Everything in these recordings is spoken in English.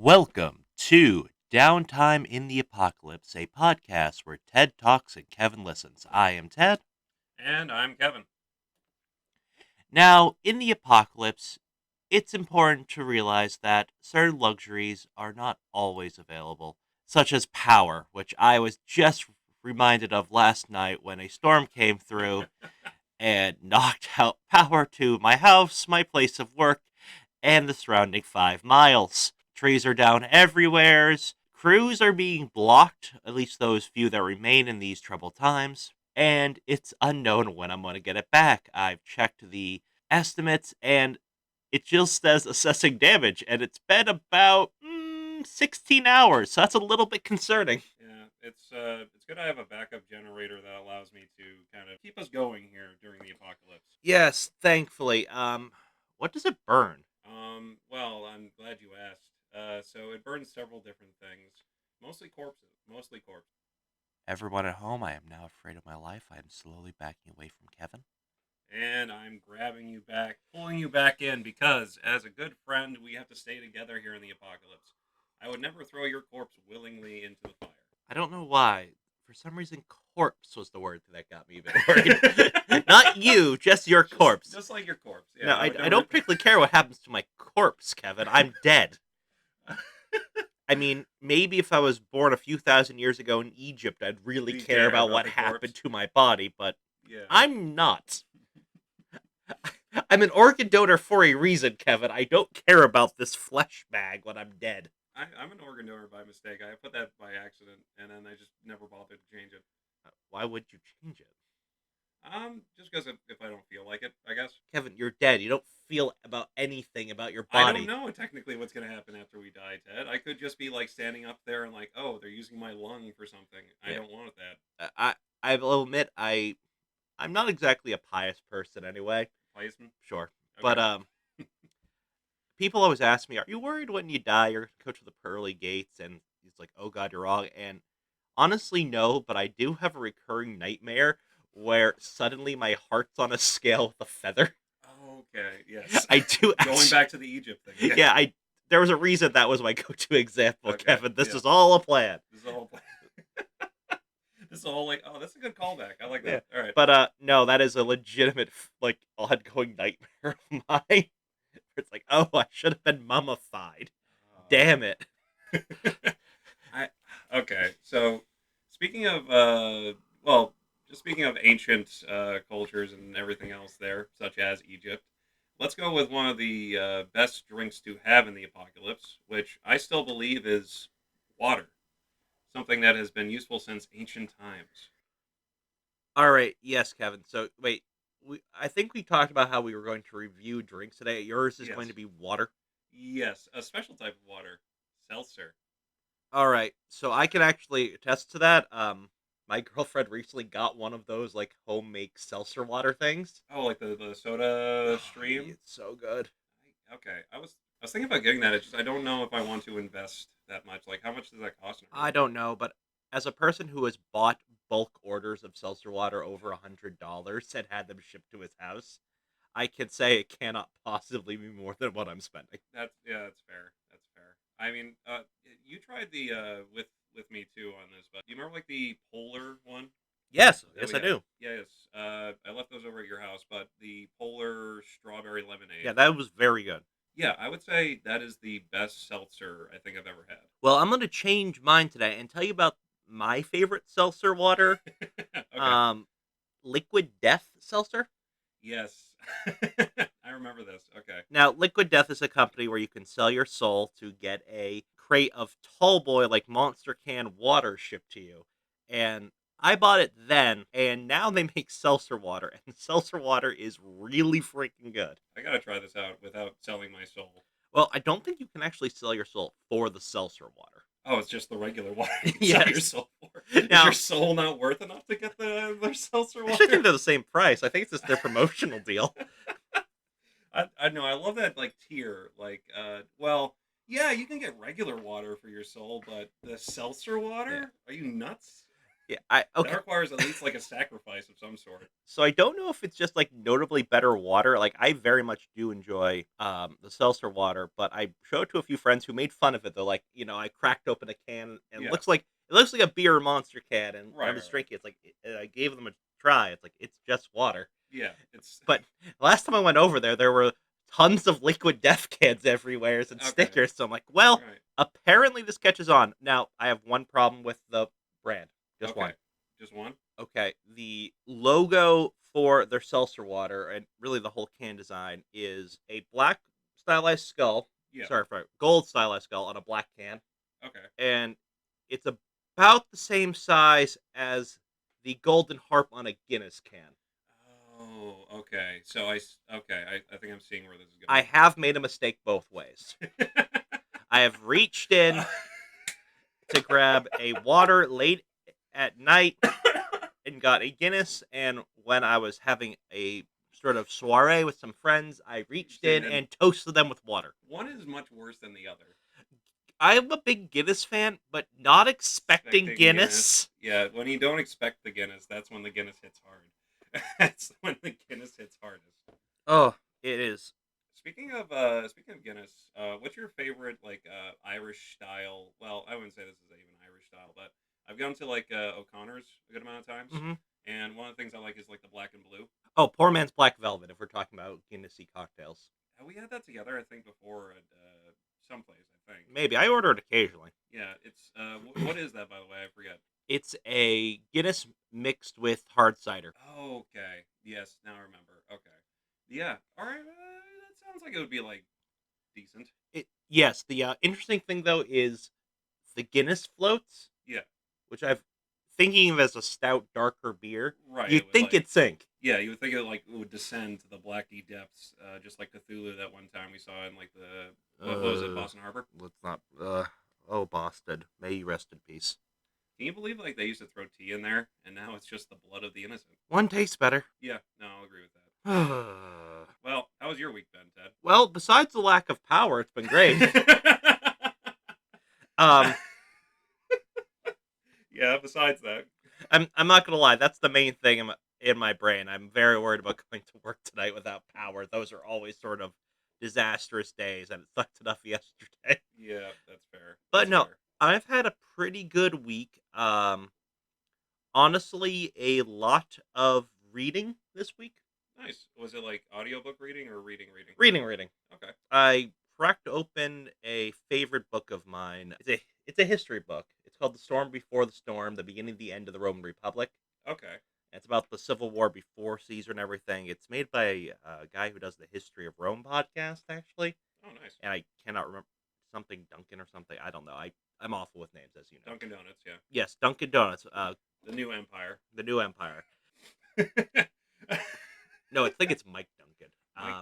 Welcome to Downtime in the Apocalypse, a podcast where Ted talks and Kevin listens. I am Ted. And I'm Kevin. Now, in the apocalypse, it's important to realize that certain luxuries are not always available, such as power, which I was just reminded of last night when a storm came through and knocked out power to my house, my place of work, and the surrounding 5 miles. Trees are down everywheres. Crews are being blocked, at least those few that remain in these troubled times. And it's unknown when I'm going to get it back. I've checked the estimates and it just says assessing damage, and it's been about 16 hours, so that's a little bit concerning. Yeah, it's good I have a backup generator that allows me to kind of keep us going here during the apocalypse. Yes, thankfully. What does it burn? Well, I'm glad you asked. So it burns several different things, mostly corpses. Mostly corpses. Everyone at home, I am now afraid of my life. I am slowly backing away from Kevin. And I'm grabbing you back, pulling you back in because, as a good friend, we have to stay together here in the apocalypse. I would never throw your corpse willingly into the fire. I don't know why. For some reason, corpse was the word that got me a bit worried. Not you, just your corpse. Just like your corpse. Yeah, No, I don't particularly care what happens to my corpse, Kevin. I'm dead. I mean, maybe if I was born a few thousand years ago in Egypt, I'd really care about what happened to my body, but yeah. I'm not. I'm an organ donor for a reason, Kevin. I don't care about this flesh bag when I'm dead. I'm an organ donor by mistake. I put that by accident, and then I just never bothered to change it. Why would you change it? Just because if I don't feel like it, I guess. Kevin, you're dead. You don't feel about anything about your I body. don't know technically what's going to happen after we die, Ted. I could just be like standing up there and like, oh, they're using my lung for something. I don't want that. I will admit I'm not exactly a pious person anyway. Placement? Sure. Okay. But people always ask me, "Are you worried when you die you're going to go to the pearly gates?" And he's like, "Oh god, you're wrong." And honestly, no, but I do have a recurring nightmare where suddenly my heart's on a scale with a feather. Okay, yes. I do Going back to the Egypt thing. Yeah, there was a reason that was my go-to example, Okay, Kevin. This yeah. is all a plan. This is all This is all like, oh, that's a good callback. I like that. Yeah. All right. But no, that is a legitimate like ongoing nightmare of mine. It's like, oh, I should have been mummified. Damn it. Okay. So speaking of just speaking of ancient cultures and everything else there, such as Egypt, let's go with one of the best drinks to have in the apocalypse, which I still believe is water, something that has been useful since ancient times. All right, yes, Kevin. So wait, I think we talked about how we were going to review drinks today. Yours is going Yes. to be water. Yes, a special type of water, seltzer. All right, so I can actually attest to that. My girlfriend recently got one of those like homemade seltzer water things. Oh, like the soda stream. It's so good. Okay, I was thinking about getting that. It's just I don't know if I want to invest that much. Like, how much does that cost? I don't know, but as a person who has bought bulk orders of seltzer water over $100 and had them shipped to his house, I can say it cannot possibly be more than what I'm spending. That's fair. That's fair. I mean, you tried the with me too on this, but do you remember like the polar one? Yes, that yes, we I had? do. Yes. I left those over at your house, but the polar strawberry lemonade. Yeah, that was very good. Yeah, I would say that is the best seltzer I think I've ever had. Well, I'm going to change mine today and tell you about my favorite seltzer water. Okay. Liquid Death seltzer. Yes. I remember this. Okay. Now, Liquid Death is a company where you can sell your soul to get a crate of tall boy like monster can water shipped to you. And I bought it then, and now they make seltzer water, and seltzer water is really freaking good. I gotta try this out without selling my soul. Well, I don't think you can actually sell your soul for the seltzer water. Oh, it's just the regular water you Yes. sell your soul for. Is Now- your soul not worth enough to get their seltzer I water? actually think they're the same price. I think it's just their promotional deal. I know. I love that like tier. Like, well, yeah, you can get regular water for your soul, but the seltzer water? Yeah. Are you nuts? Yeah, That okay. requires at least like a sacrifice of some sort. So I don't know if it's just like notably better water. Like I very much do enjoy the seltzer water, but I showed it to a few friends who made fun of it. They're like, I cracked open a can and Yeah. it looks like a beer monster can, and when Right. I Right. was Right. drinking, it's like I gave them a try. It's like it's just water. Yeah. It's But last time I went over there were tons of liquid death cans everywhere and okay. stickers. So I'm like, well, Right. apparently this catches on. Now I have one problem with the brand, just Okay. one. Just one. Okay, the logo for their seltzer water and really the whole can design is a black stylized skull. Yeah. Sorry, for gold stylized skull on a black can, Okay. and it's about the same size as the golden harp on a Guinness can. Oh. Okay. So okay. I think I'm seeing where this is I going. have made a mistake both ways. I have reached in to grab a water late at night and got a Guinness. And when I was having a sort of soiree with some friends, I reached in And and toasted them with water. one is much worse than the other. I'm a big Guinness fan, but not expecting Expecting Guinness. Guinness. Yeah, when you don't expect the Guinness, that's when the Guinness hits hard. That's when the Guinness hits hardest. Oh, it is. Speaking of Guinness, what's your favorite like Irish style? Well, I wouldn't say this is even Irish style, but I've gone to like O'Connor's a good amount of times, Hmm. and one of the things I like is like the black and blue. Oh, poor man's black velvet. If we're talking about Guinnessy cocktails, We had that together, I think, before at someplace. I think. maybe I order it occasionally. Yeah, it's what is that by the way? I forget. It's a Guinness mixed with hard cider. Oh, okay. Yes, now I remember. Okay. Yeah. All right. That sounds like it would be like decent. Yes. The interesting thing though is the Guinness floats, Yeah. which I've thinking of as a stout, darker beer. Right. It You'd would think like. it'd sink. Yeah, you would think it would descend to the Blackie depths, just like Cthulhu that one time we saw in like the what was it, Boston Harbor? Let's not. Oh, Boston. May you rest in peace. Can you believe like they used to throw tea in there, and now it's just the blood of the innocent? One tastes better. Yeah. No, I'll agree with that. well, Well, how was your week, Ben, Ted? besides the lack of power, it's been great. um, Yeah. Besides that. I'm not gonna lie. That's the main thing in my brain. I'm very worried about going to work tonight without power. Those are always sort of disastrous days, and it sucked enough yesterday. Yeah, that's fair. But That's no, fair. I've had a pretty good week. Honestly, a lot of reading this week. Nice. Was it like audiobook reading or reading reading? Reading. Okay. I cracked open a favorite book of mine. It's a history book. It's called The Storm Before the Storm: The Beginning and the End of the Roman Republic. Okay. It's about the Civil War before Caesar and everything. It's made by a guy who does the History of Rome podcast, actually. Oh, nice. And I cannot remember something Duncan or something. I don't know. I'm awful with names, as you know. Dunkin' Donuts, yeah. Yes, Dunkin' Donuts. The new empire. The New Empire. Mike No, I think it's Mike Duncan.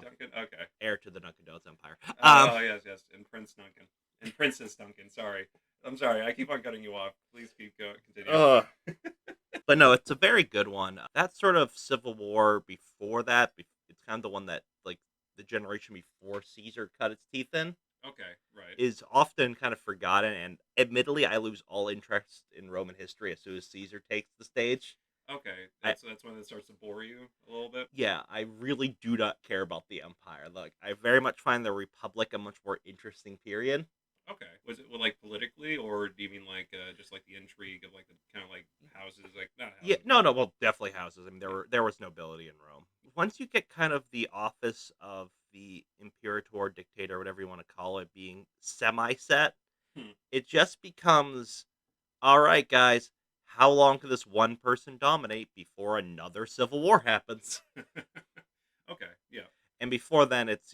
Duncan? Okay. Heir to the Dunkin' Donuts empire. Oh, yes, yes. And Prince Duncan. And Princess Duncan, sorry. I'm sorry. I keep on cutting you off. Please keep going. Continue. But no, it's a very good one. That sort of Civil War before that, it's kind of the one that like the generation before Caesar cut its teeth in, Okay, right. is often kind of forgotten. And admittedly, I lose all interest in Roman history as soon as Caesar takes the stage. Okay. I, That's when it starts to bore you a little bit. yeah, I really do not care about the empire. Like, I very much find the Republic a much more interesting period. Okay. Was it like politically, or do you mean like just like the intrigue of like the kind of like houses, like not Yeah, houses, no, but no, well, definitely houses. I mean, yeah. there was nobility in Rome. Once you get kind of the office of the imperator, dictator, whatever you want to call it, being semi-set, Hmm. it just becomes, all right, guys, how long can this one person dominate before another civil war happens? Okay. Yeah. And before then, it's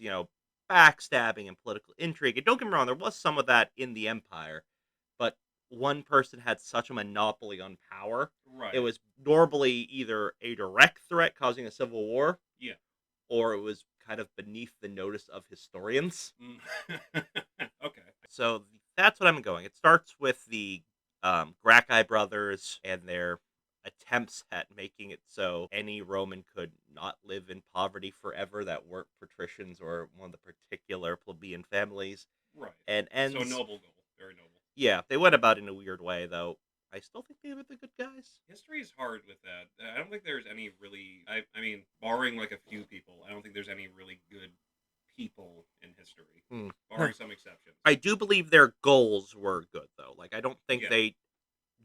backstabbing and political intrigue. And don't get me wrong, there was some of that in the empire, but one person had such a monopoly on power. It Right. was normally either a direct threat causing a civil war, Yeah. or it was kind of beneath the notice of historians. Mm. Okay. So that's what I'm going. It starts with the Gracchi brothers and their attempts at making it so any Roman could not live in poverty forever that weren't patricians or one of the particular plebeian families. Right. And So a ends, noble goal. Very noble. yeah, they went about it in a weird way though. I still think they were the good guys. History's hard with that. I don't think there's any really. I mean, barring like a few people, I don't think there's any really good people in history, Hmm. barring some exceptions. I do believe their goals were good, though. Like, I don't think Yeah. they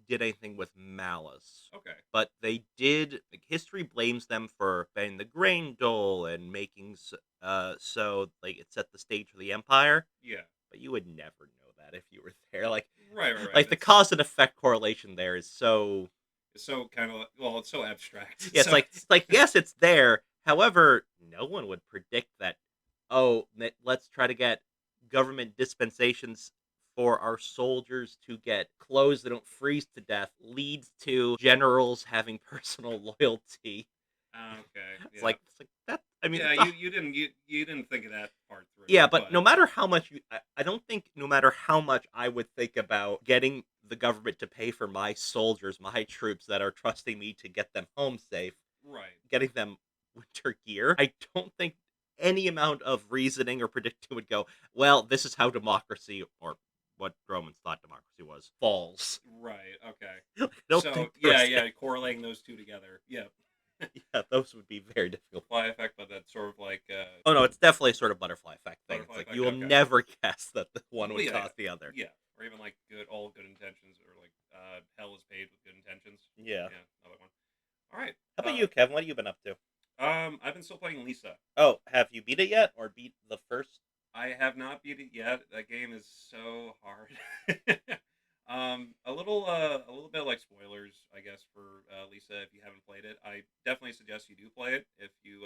did anything with malice. Okay. But they did. Like, history blames them for bending the grain dole and making so like it set the stage for the empire. Yeah. But you would never know that if you were there. Like, Right. Right. Right. like the cause and effect correlation there is so. It's so kind of well, it's so abstract. Yeah, So it's like yes, it's there. However, no one would predict that. Oh, let's try to get government dispensations for our soldiers to get clothes that don't freeze to death leads to generals having personal loyalty. okay. Yeah. It's like that. I mean, Yeah. it's You didn't think of that part through, yeah, but but no matter how much I don't think no matter how much I would think about getting the government to pay for my soldiers, my troops that are trusting me to get them home safe, right. getting them winter gear, I don't think any amount of reasoning or predicting would go, well, this is how democracy, or what Romans thought democracy was, falls. Right. Okay. I don't So think for a yeah, second. correlating those two together. Yeah. Yeah, those would be very difficult. Fly effect, but that's sort of like Oh no, it's definitely a sort of butterfly effect thing. It's butterfly like effect. you will Okay. never guess that the one Well, would yeah, cause the other. yeah, or even like all good intentions, or like hell is paid with good intentions. Yeah. Yeah, another one. All right. How about you, Kevin? What have you been up to? I've been still playing Lisa. Oh, have you beat it yet, or beat the first? I have not beat it yet. That game is so hard. A little bit like spoilers, I guess, for Lisa. If you haven't played it, I definitely suggest you do play it. If you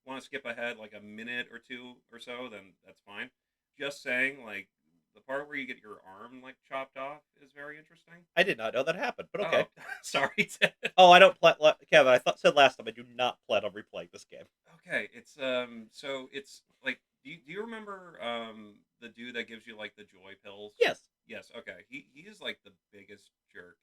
want to skip ahead like a minute or two or so, then that's fine. Just saying, like the part where you get your arm like chopped off is very interesting. I did not know that happened, but okay. Oh, sorry, Ted. Oh, I don't play. Kevin, I thought said last time I do not plan on replaying this game. Okay, it's so it's like do you remember the dude that gives you like the joy pills? Yes. Yes, okay. He is like the biggest jerk.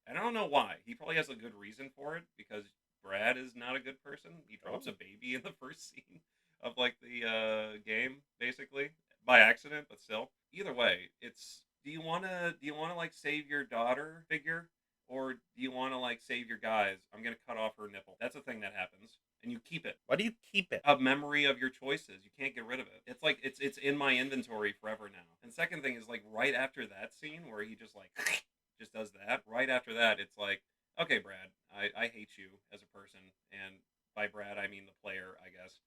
And I don't know why. He probably has a good reason for it because Brad is not a good person. He drops Oh. a baby in the first scene of like the game basically by accident, but still. Either way, it's do you want to like save your daughter figure or do you want to like save your guys? I'm going to cut off her nipple. That's a thing that happens and you keep it Why do you keep it? a memory of your choices. You can't get rid of it. It's like it's in my inventory forever now. And second thing is like right after that scene where he just like just does that. Right after that, it's like, okay, Brad, I hate you as a person, and by Brad I mean the player, I guess.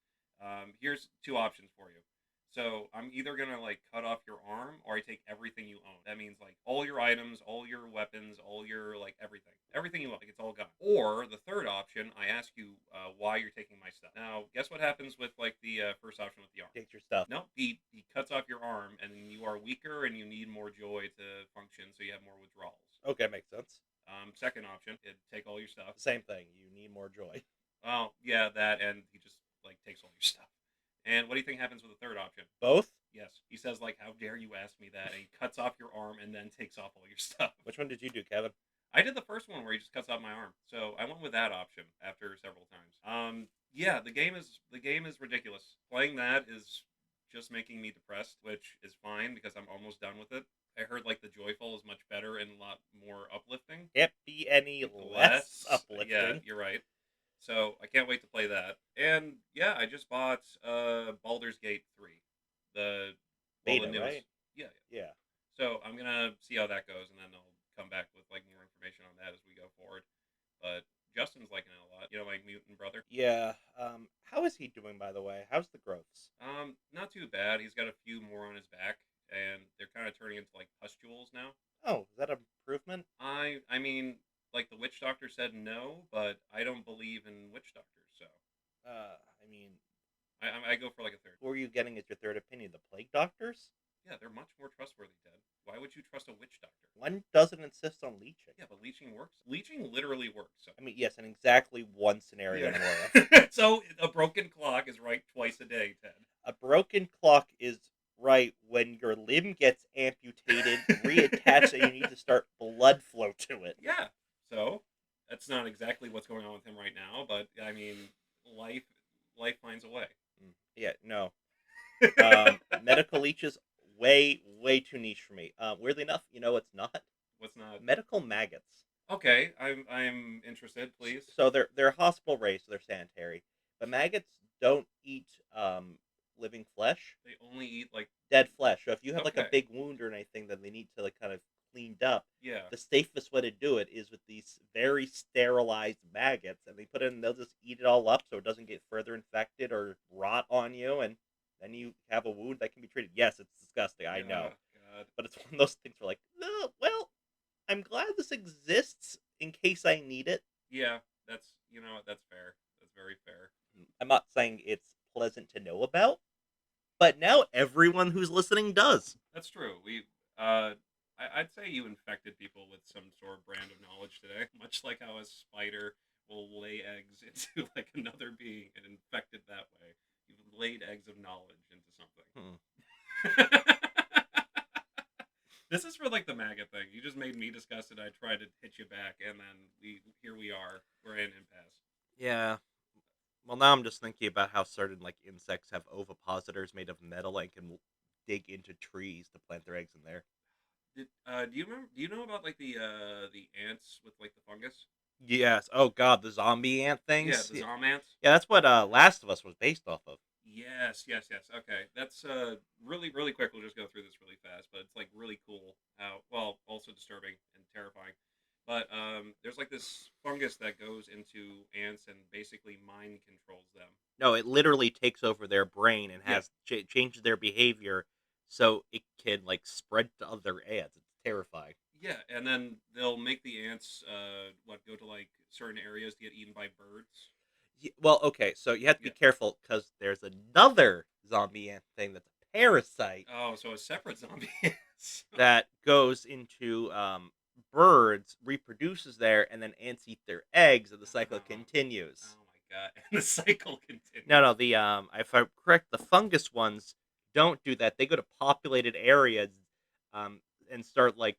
Here's two options for you. So I'm either gonna like cut off your arm, or I take everything you own. That means like all your items, all your weapons, all your like everything you own. Like it's all gone. Or the third option, I ask you why you're taking my stuff. Now, guess what happens with like the first option with the arm? Take your stuff. No, he cuts off your arm, and you are weaker, and you need more joy to function, so you have more withdrawals. Okay, makes sense. Second option, take all your stuff. Same thing. You need more joy. Well, yeah, that, and he just like takes all your stuff. And what do you think happens with the third option? Both? Yes, he says like, "How dare you ask me that?" And he cuts off your arm and then takes off all your stuff. Which one did you do, Kevin? I did the first one where he just cuts off my arm, so I went with that option after several times. Yeah, the game is ridiculous. Playing that is just making me depressed, which is fine because I'm almost done with it. I heard like the joyful is much better and a lot more uplifting. Can't be any less uplifting. Yeah, you're right. So I can't wait to play that. And yeah, I just bought Baldur's Gate 3. The Beta, the newest. right? Yeah, yeah. Yeah. So I'm gonna see how that goes, and then I'll come back with like more information on that as we go forward. But Justin's liking it a lot. You know, like mutant brother. Yeah. How is he doing, by the way? How's the growths? Not too bad. He's got a few more on his back, and they're kind of turning into like pustules now. Oh, is that an improvement? I mean, like the witch doctor said no, but I don't believe in witch doctors, so I mean, I go for like a third. who are you getting as your third opinion? The plague doctors? Yeah, they're much more trustworthy, Ted. Why would you trust a witch doctor? One doesn't insist on leeching. Yeah, but leeching works. Leeching literally works. So. I mean, yes, in exactly one scenario I'm aware of. So a broken clock is right twice a day, Ted. A broken clock is right when your limb gets amputated, reattached, and you need to start blood flow to it. Yeah. So that's not exactly what's going on with him right now, but I mean, life finds a way. Yeah, no. Medical leeches, way too niche for me. Weirdly enough, you know it's not? What's not? Medical maggots. Okay, I'm interested, please. So they're hospital raised, so they're sanitary. But maggots don't eat living flesh, They only eat like dead flesh. So if you have like a okay, big wound or anything that they need to like kind of cleaned up, yeah, the safest way to do it is with these very sterilized maggots, and they put it in. They'll just eat it all up, so it doesn't get further infected or rot on you, and then you have a wound that can be treated. Yes, it's disgusting, I know, yeah, God, but it's one of those things where like, well, I'm glad this exists in case I need it. yeah. That's that's fair. That's very fair. I'm not saying it's pleasant to know about, but now everyone who's listening does. That's true. I'd say you infected people with some sort of brand of knowledge today, much like how a spider will lay eggs into like another being and infect it that way. You've laid eggs of knowledge into Hmm. something. This is for like the maggot thing. You just made me disgusted. I tried to hit you back, and then we are. We're in impasse. Yeah. Well, now I'm just thinking about how certain like insects have ovipositors made of metal and can dig into trees to plant their eggs in there. Do you remember? Do you know about like the ants with like the fungus? Yes. Oh God, the zombie ant Yeah, things. the Yeah, zom ants. that's what Last of Us was based off of. Yes, yes, yes. Okay, that's really quick. We'll just go through this really fast, but it's like really cool. How well, also disturbing and terrifying. But there's like this fungus that goes into ants and basically mind controls them. No, it literally takes over their brain and Yeah, has changes their behavior, so it can like spread to other ants. It's terrifying. yeah, and then they'll make the ants what go to like certain areas to get eaten by birds. Well, okay, so you have to be Yeah. careful because there's another zombie ant thing that's a parasite Oh, so a separate zombie ants. that goes into birds, reproduces there, and then ants eat their eggs, and the cycle Oh, continues. oh my god! And the cycle No, no, continues. the if I'm correct, the fungus ones don't do that. They go to populated areas, um, and start like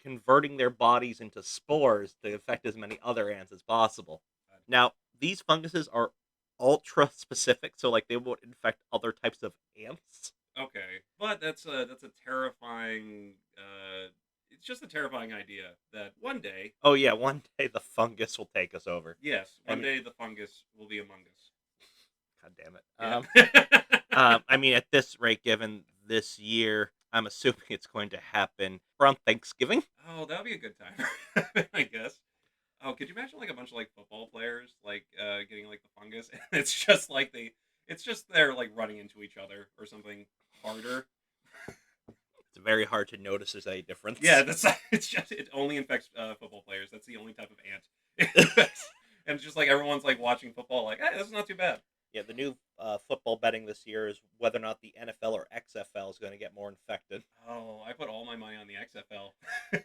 converting their bodies into spores to infect as many other ants as possible. Now, these funguses are ultra specific, so like they won't infect other types of ants. Okay, but that's a terrifying. It's just a terrifying idea that one day, Oh yeah, one day the fungus will take us over. yes, I one mean, day the fungus will be among us. God damn it. Yeah. I mean, at this rate, given this year, I'm assuming it's going to happen around Thanksgiving. Oh, that would be a good time. I guess. Oh, could you imagine like a bunch of like football players like getting like the fungus? And it's just they're like running into each other or something harder. It's very hard to notice there's any difference. Yeah, that's it's just it only infects football players. That's the only type of ant it infects. And it's just like everyone's like watching football, like, hey, this is not too bad. Yeah, the new football betting this year is whether or not the NFL or XFL is going to get more infected. Oh, I put all my money on the XFL.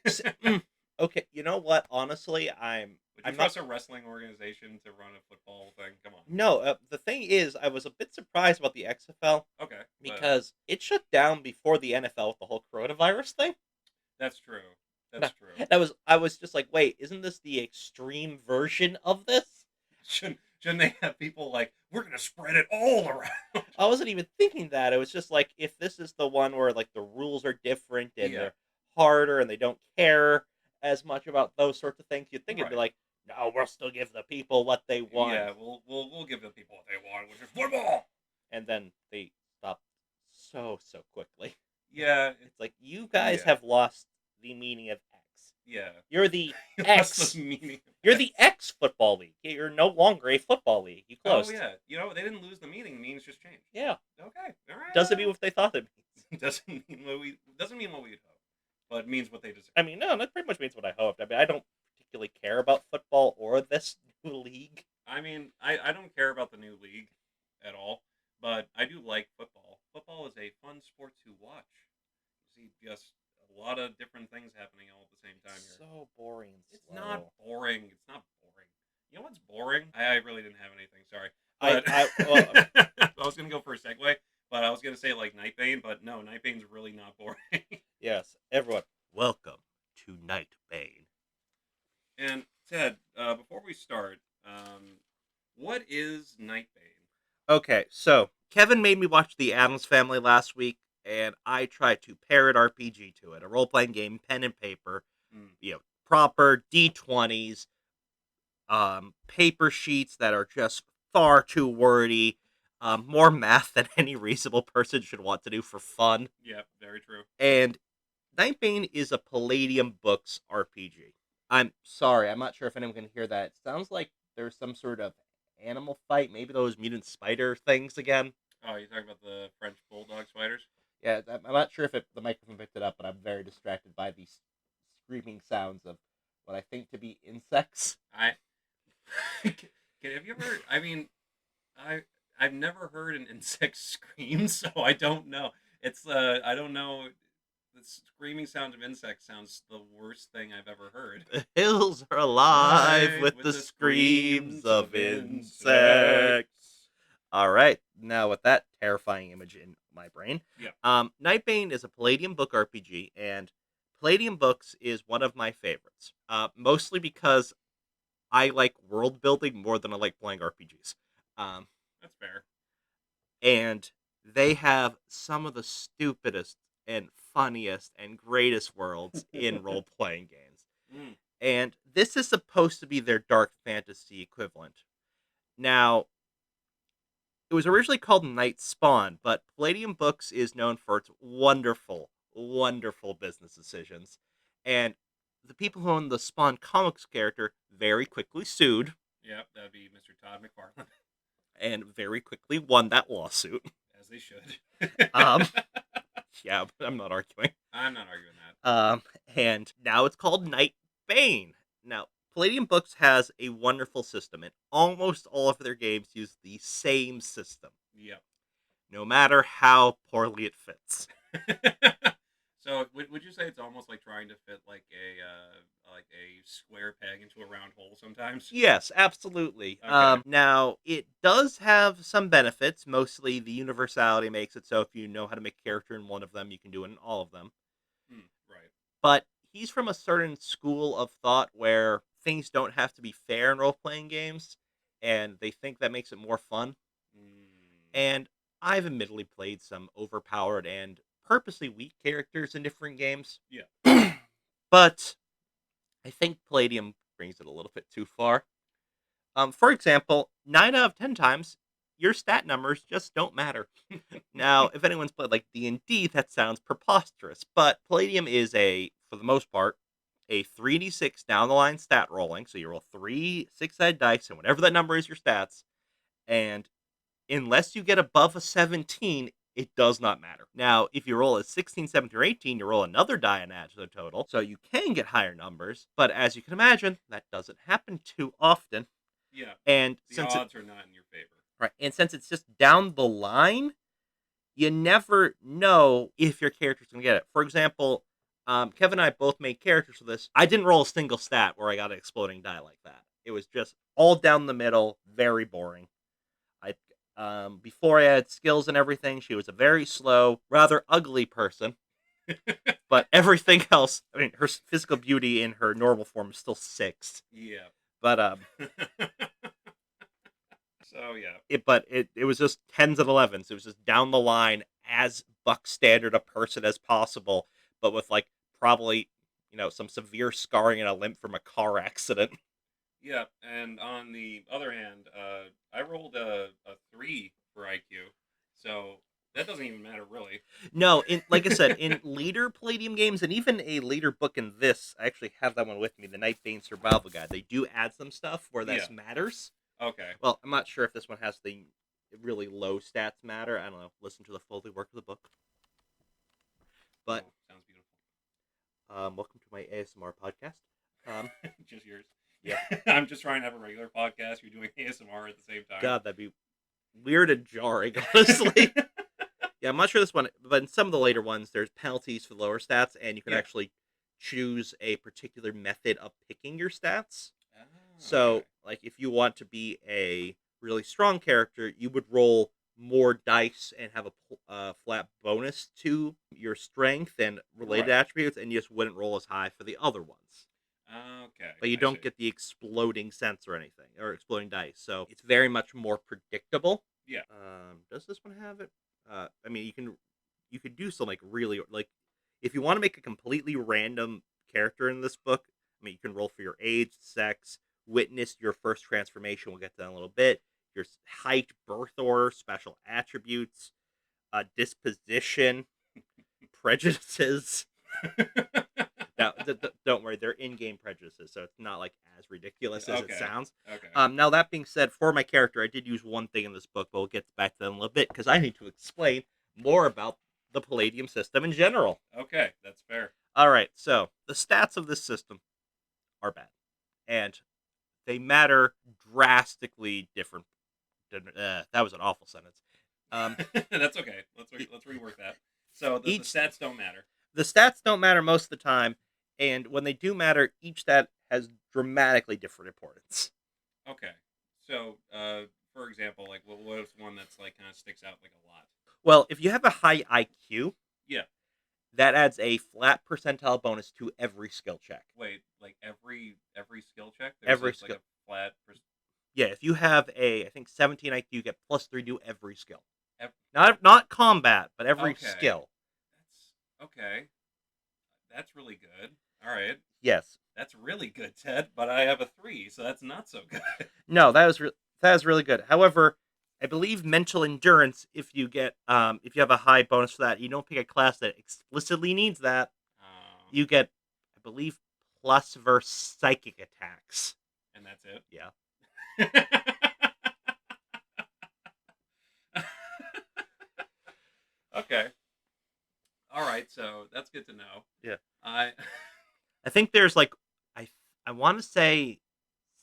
S- mm, okay, you know what? Honestly, Would you I'm not. trust a wrestling organization to run a football thing? Come on. No, the thing is, I was a bit surprised about the XFL Okay, but because it shut down before the NFL with the whole coronavirus thing. that's true. That's That true. I was just like, wait, isn't this the extreme version of this? Shouldn't they have people like we're gonna spread it all around? I wasn't even thinking that. It was just like if this is the one where like the rules are different and Yeah, they're harder and they don't care as much about those sorts of things, you'd think it'd be right. like, no, we'll still give the people what they want. Yeah, we'll give the people what they want, which is football. And then they stop so quickly. Yeah, It's like you guys yeah, have lost the meaning of X. yeah. You're the What's X. the meaning of You're X? the X football league. You're no longer a football league. You Oh closed. yeah, they didn't lose the meaning. The meanings just changed. Yeah. Okay, all Doesn't mean right. what they thought it means. Doesn't mean what we'd hope, but it means what they deserve. I mean, no, that pretty much means what I hoped. I mean, I don't particularly care about football or this new league. I mean, I don't care about the new league at all, but I do like football. Football is a fun sport to watch. You see just a lot of different things happening all at the same time here. So boring and It's not slow. boring. It's not boring. You know what's boring? I really didn't have anything. Sorry, I, but I, well, I was gonna go for a segue, but I was gonna say like Nightbane, but no, Nightbane's really not boring. yes, everyone, welcome to Nightbane. And Ted, before we start, what is Nightbane? Okay, so Kevin made me watch The Addams Family last week, and I tried to parrot RPG to it, a role playing game, pen and paper, Mm. Proper D20s, paper sheets that are just far too wordy, more math than any reasonable person should want to do for fun. Yeah, very true. And Nightbane is a Palladium Books RPG. I'm sorry, I'm not sure if anyone can hear that. It sounds like there's some sort of animal fight, maybe those mutant spider things again. Oh, you're talking about the French bulldog spiders? Yeah, I'm not sure if the microphone picked it up, but I'm very distracted by these screaming sounds of what I think to be insects. I have you ever? I mean, I've never heard an insect scream, so I don't know. It's I don't know. The screaming sound of insects sounds the worst thing I've ever heard. The hills are alive Live with the screams of insects. All right, now with that terrifying image in my brain, Yeah. Nightbane is a Palladium book RPG, and Palladium Books is one of my favorites. Mostly because I like world building more than I like playing RPGs. Um, That's fair. and they have some of the stupidest and funniest and greatest worlds in role playing games. Mm. And this is supposed to be their dark fantasy equivalent. Now, it was originally called Night Spawn, but Palladium Books is known for its wonderful, wonderful business decisions. And the people who own the Spawn Comics character very quickly sued Yep, that'd be Mr. Todd McFarlane, and very quickly won that lawsuit. as they should. Yeah, but I'm not arguing. I'm not arguing that. And now it's called Nightbane. Now, Palladium Books has a wonderful system, and almost all of their games use the same system, Yep. no matter how poorly it fits. So, would you say it's almost like trying to fit like a square peg into a round hole sometimes? Yes, absolutely. Okay. Now, it does have some benefits. Mostly the universality makes it so if you know how to make a character in one of them, you can do it in all of them. Right. But he's from a certain school of thought where things don't have to be fair in role playing games, and they think that makes it more fun. Mm. And I've admittedly played some overpowered and purposely weak characters in different games. Yeah. But I think Palladium brings it a little bit too far. For example, 9 out of 10 times, your stat numbers just don't matter. Now, if anyone's played like D&D, that sounds preposterous, but Palladium is for the most part, a 3d6 down the line stat rolling. So you roll 3 6-sided dice, and whatever that number is, your stats. And unless you get above a 17, it does not matter. Now, if you roll a 16, 17, or 18, you roll another die and add to the total. So you can get higher numbers, but as you can imagine, that doesn't happen too often. Yeah. And the odds are not in your favor. Right, and since it's just down the line, you never know if your character's going to get it. For example, Kevin and I both made characters for this. I didn't roll a single stat where I got an exploding die like that. It was just all down the middle, very boring. Before I had skills and everything, she was a very slow, rather ugly person. But everything else, I mean, her physical beauty in her normal form is still 6. Yeah. But So yeah. it was just 10s and 11s. It was just down the line, as buck standard a person as possible, but with like probably some severe scarring and a limp from a car accident. Yeah, and on the other hand, I rolled a 3 for IQ, so that doesn't even matter really. No, like I said, in later Palladium games, and even a later book in this, I actually have that one with me, the Nightbane Survival Guide. They do add some stuff where this matters. Okay. Well, I'm not sure if this one has the really low stats matter. I don't know. Listen to the Foley work of the book. But sounds beautiful. Welcome to my ASMR podcast. Just yours. Yeah. I'm just trying to have a regular podcast. You're doing ASMR at the same time. God, that'd be weird and jarring, honestly. Yeah, I'm not sure this one, but in some of the later ones, there's penalties for lower stats, and you can actually choose a particular method of picking your stats. Oh, So, okay. like, if you want to be a really strong character, you would roll more dice and have a flat bonus to your strength and related attributes, and you just wouldn't roll as high for the other ones. Okay. But you don't get the exploding sense or anything, or exploding dice. So it's very much more predictable. Yeah. Does this one have it? I mean, you could do some like really like if you want to make a completely random character in this book. I mean, you can roll for your age, sex, witness your first transformation. We'll get to that in a little bit. Your height, birth order, special attributes, disposition, prejudices. Now, don't worry, they're in-game prejudices, so it's not like as ridiculous as it Okay. sounds. Okay. Now that being said, for my character, I did use one thing in this book, but we'll get back to that in a little bit because I need to explain more about the Palladium system in general. Okay, that's fair. All right, so the stats of this system are bad, and they matter drastically different. That was an awful sentence. That's okay. Let's rework that. So the Each stats don't matter. the stats don't matter most of the time, and when they do matter, each stat has dramatically different importance. Okay. So, for example, like what is one that's like kind of sticks out like a lot? Well, if you have a high IQ, Yeah. that adds a flat percentile bonus to every skill check. Wait, like every skill check, Every just, like skill. a flat. Yeah, if you have I think 17 IQ, you get +3 to every skill. Ev- Not combat, but every Okay. skill. That's okay. That's really good. All right. Yes. That's really good, Ted. But I have a 3, so that's not so good. No, that was really good. However, I believe mental endurance. If you have a high bonus for that, you don't pick a class that explicitly needs that. You get, I believe, plus versus psychic attacks. And that's it. Yeah. Okay. All right. So that's good to know. Yeah. I think there's like I want to say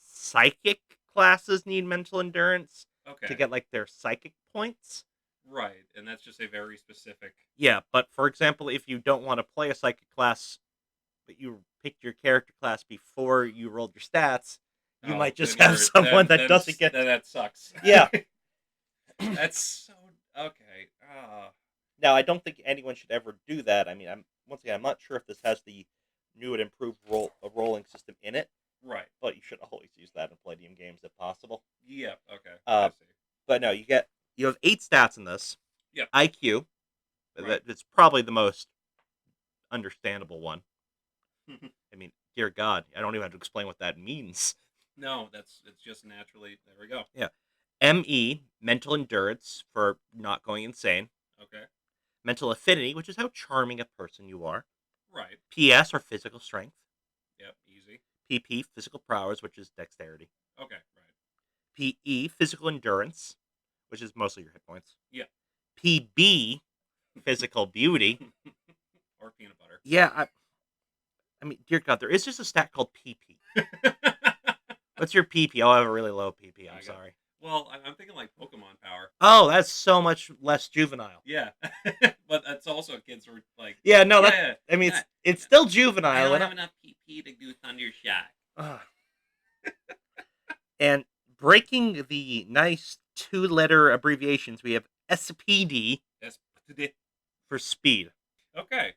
psychic classes need mental endurance okay. to get like their psychic points. Right, and that's just a very specific. Yeah, but for example, if you don't want to play a psychic class, but you picked your character class before you rolled your stats, you might just have someone that doesn't get. That sucks. Yeah. That's so okay. Now, I don't think anyone should ever do that. I mean, I'm not sure if this has the new and improved rolling system in it, Right. but you should always use that in Palladium games if possible. Yeah. Okay. Uh, I see. But no, you have 8 stats in this. Yep. IQ. Right. It's probably the most understandable one. I mean, dear God, I don't even have to explain what that means. No, it's just naturally. There we go. Yeah. ME, mental endurance for not going insane. Okay. Mental affinity, which is how charming a person you are. Right. PS, or physical strength. Yep. Easy. PP, physical prowess, which is dexterity. Okay. Right. PE, physical endurance, which is mostly your hit points. Yeah. PB, physical beauty. Or peanut butter. Yeah, I mean, dear God, there is just a stat called PP. What's your PP? Oh, I have a really low PP. I'm sorry. Well, I'm thinking like Pokemon power. Oh, that's so much less juvenile. Yeah, but that's also kids who are like. Yeah, no, Yeah, I mean, it's still juvenile. I don't have enough PP to do Thunder Shock. And breaking the nice 2-letter abbreviations, we have SPD for speed. Okay,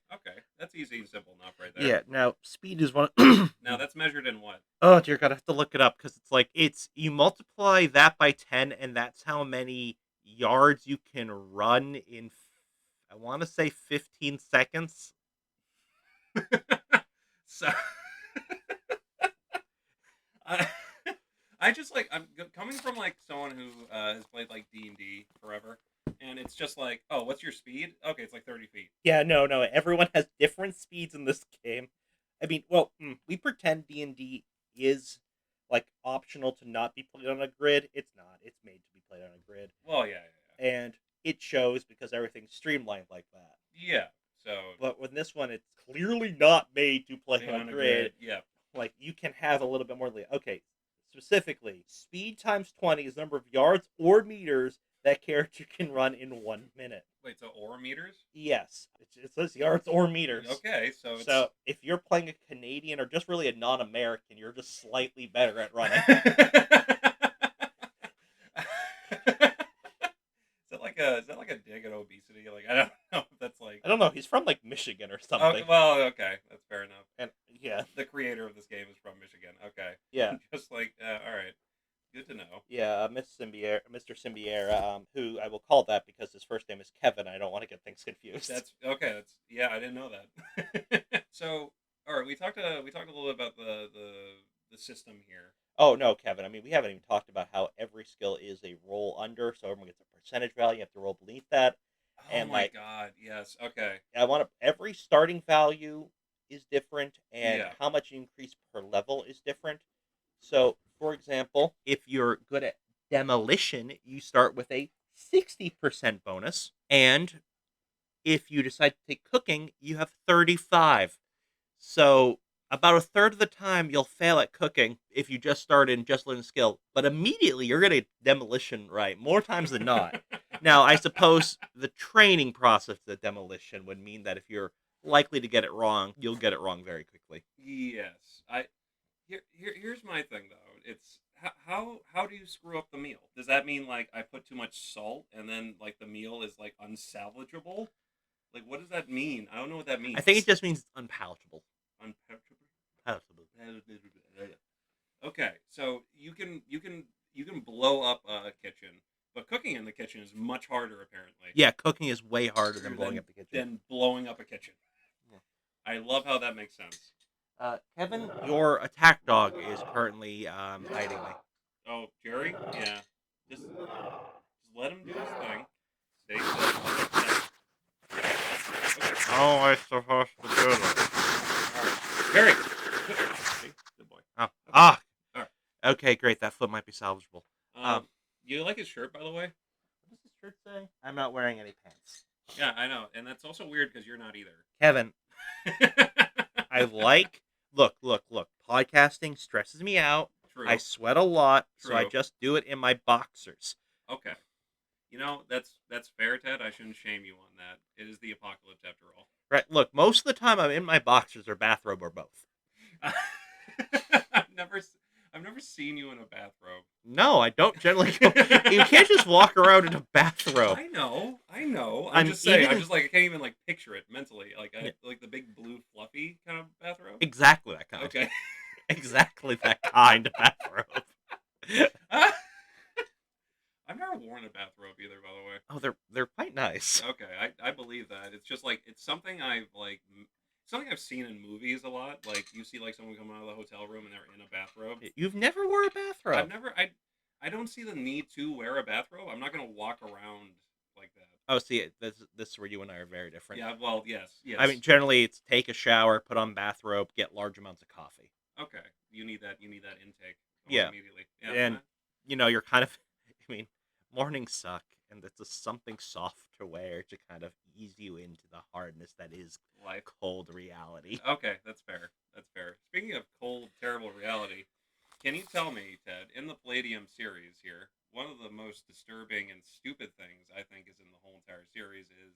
that's easy and simple enough, right there. Yeah. Now, speed is one. Now that's measured in what? Oh dear God, I have to look it up because it's like you multiply that by 10, and that's how many yards you can run in. I want to say 15 seconds. So, I just like I'm coming from like someone who has played like D&D forever, and it's just like, oh, what's your speed? Okay, it's like 30 feet. Yeah, no, everyone has different speeds in this game. I mean, well, we pretend D&D is like optional to not be played on a grid. It's not. It's made to be played on a grid. Well, yeah. And it shows because everything's streamlined like that. Yeah. So, but with this one, it's clearly not made to play on a grid. Yeah. Like, you can have a little bit more. Okay, specifically, speed times 20 is the number of yards or meters that character can run in 1 minute. Wait, so or meters? Yes, it says yards or meters. Okay, so if you're playing a Canadian or just really a non-American, you're just slightly better at running. Is that like a dig at obesity? Like, I don't know if that's like. I don't know. He's from like Michigan or something. Okay, that's fair enough. And yeah, the creator of this game is from Michigan. Okay. Yeah. Just like, all right, good to know. Yeah, Mr. Symbiera, who I will call that because his first name is Kevin. I don't want to get things confused. That's okay. I didn't know that. So, all right, we talked a little bit about the system here. Oh no, Kevin. I mean, we haven't even talked about how every skill is a roll under, so everyone gets a percentage value. You have to roll beneath that, Oh and my like god, yes. Okay. I want to. Every starting value is different, and Yeah. how much you increase per level is different. So, for example, if you're good at demolition, you start with a 60% bonus, and if you decide to take cooking, you have 35. So about a third of the time you'll fail at cooking if you just start and just learn the skill, but immediately you're gonna get demolition right more times than not. Now, I suppose the training process of demolition would mean that if you're likely to get it wrong, you'll get it wrong very quickly. Yes. Here's my thing though. It's how do you screw up the meal? Does that mean like I put too much salt and then like the meal is like unsalvageable? Like what does that mean? I don't know what that I think it means. just means unpalatable. Unpalatable. Palatable. Okay, so you can blow up a kitchen, but cooking in the kitchen is much harder apparently Yeah, cooking is way harder than blowing up the kitchen. than blowing up a kitchen. Yeah. I love how that makes sense. Kevin, your attack dog is currently hiding me. Oh, Jerry? Yeah. Just let him do his thing. Stay still. Okay. Oh, I supposed to do this. Alright. Jerry! See? Good boy. Oh. Okay. Ah. Alright. Okay, great. That foot might be salvageable. You like his shirt, by the way? What does this shirt say? I'm not wearing any pants. Yeah, I know. And that's also weird because you're not either. Kevin, I like. Look. Podcasting stresses me out. True. I sweat a lot, so I True. just do it in my boxers. Okay. You know, that's fair, Ted. I shouldn't shame you on that. It is the apocalypse after all. Right. Look, most of the time I'm in my boxers or bathrobe or both. I've never I've never seen you in a bathrobe. No, I don't generally go. You can't just walk around in a bathrobe. I know. I'm I'm just saying. even- I'm just like I can't even like picture it mentally. Like Yeah. like the big blue fluffy kind of bathrobe. Exactly that kind. Okay. Exactly that kind of bathrobe. I've never worn a bathrobe either, by the way. Oh, they're quite nice. Okay, I believe that. It's just like it's something I've like something I've seen in movies a lot. Like you see like someone come out of the hotel room and they're in a bathrobe. You've never wore a bathrobe. I've never I don't see the need to wear a bathrobe. I'm not gonna walk around like that. Oh, see, this is where you and I are very different. Yeah, well, yes. I mean, generally, it's take a shower, put on bathrobe, get large amounts of coffee. Okay, you need that intake. Yeah. Immediately. Yeah, And you're kind of. I mean, mornings suck, and it's just something soft to wear to kind of ease you into the hardness that is life. cold reality. Okay, that's fair. That's fair. Speaking of cold, terrible reality, can you tell me, Ted, in the Palladium series here, one of the most disturbing and stupid things I think is in the whole entire series is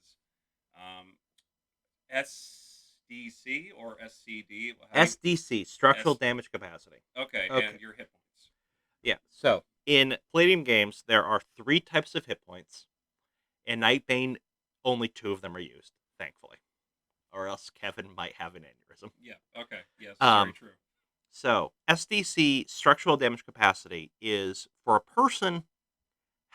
SDC or SCD? SDC, structural damage capacity. Okay, Okay. and your hit points. Yeah, so in Palladium games, there are 3 types of hit points. In Nightbane, only 2 of them are used, thankfully. Or else Kevin might have an aneurysm. Yeah, okay, yes, Um, very true. So, SDC, structural damage capacity, is for a person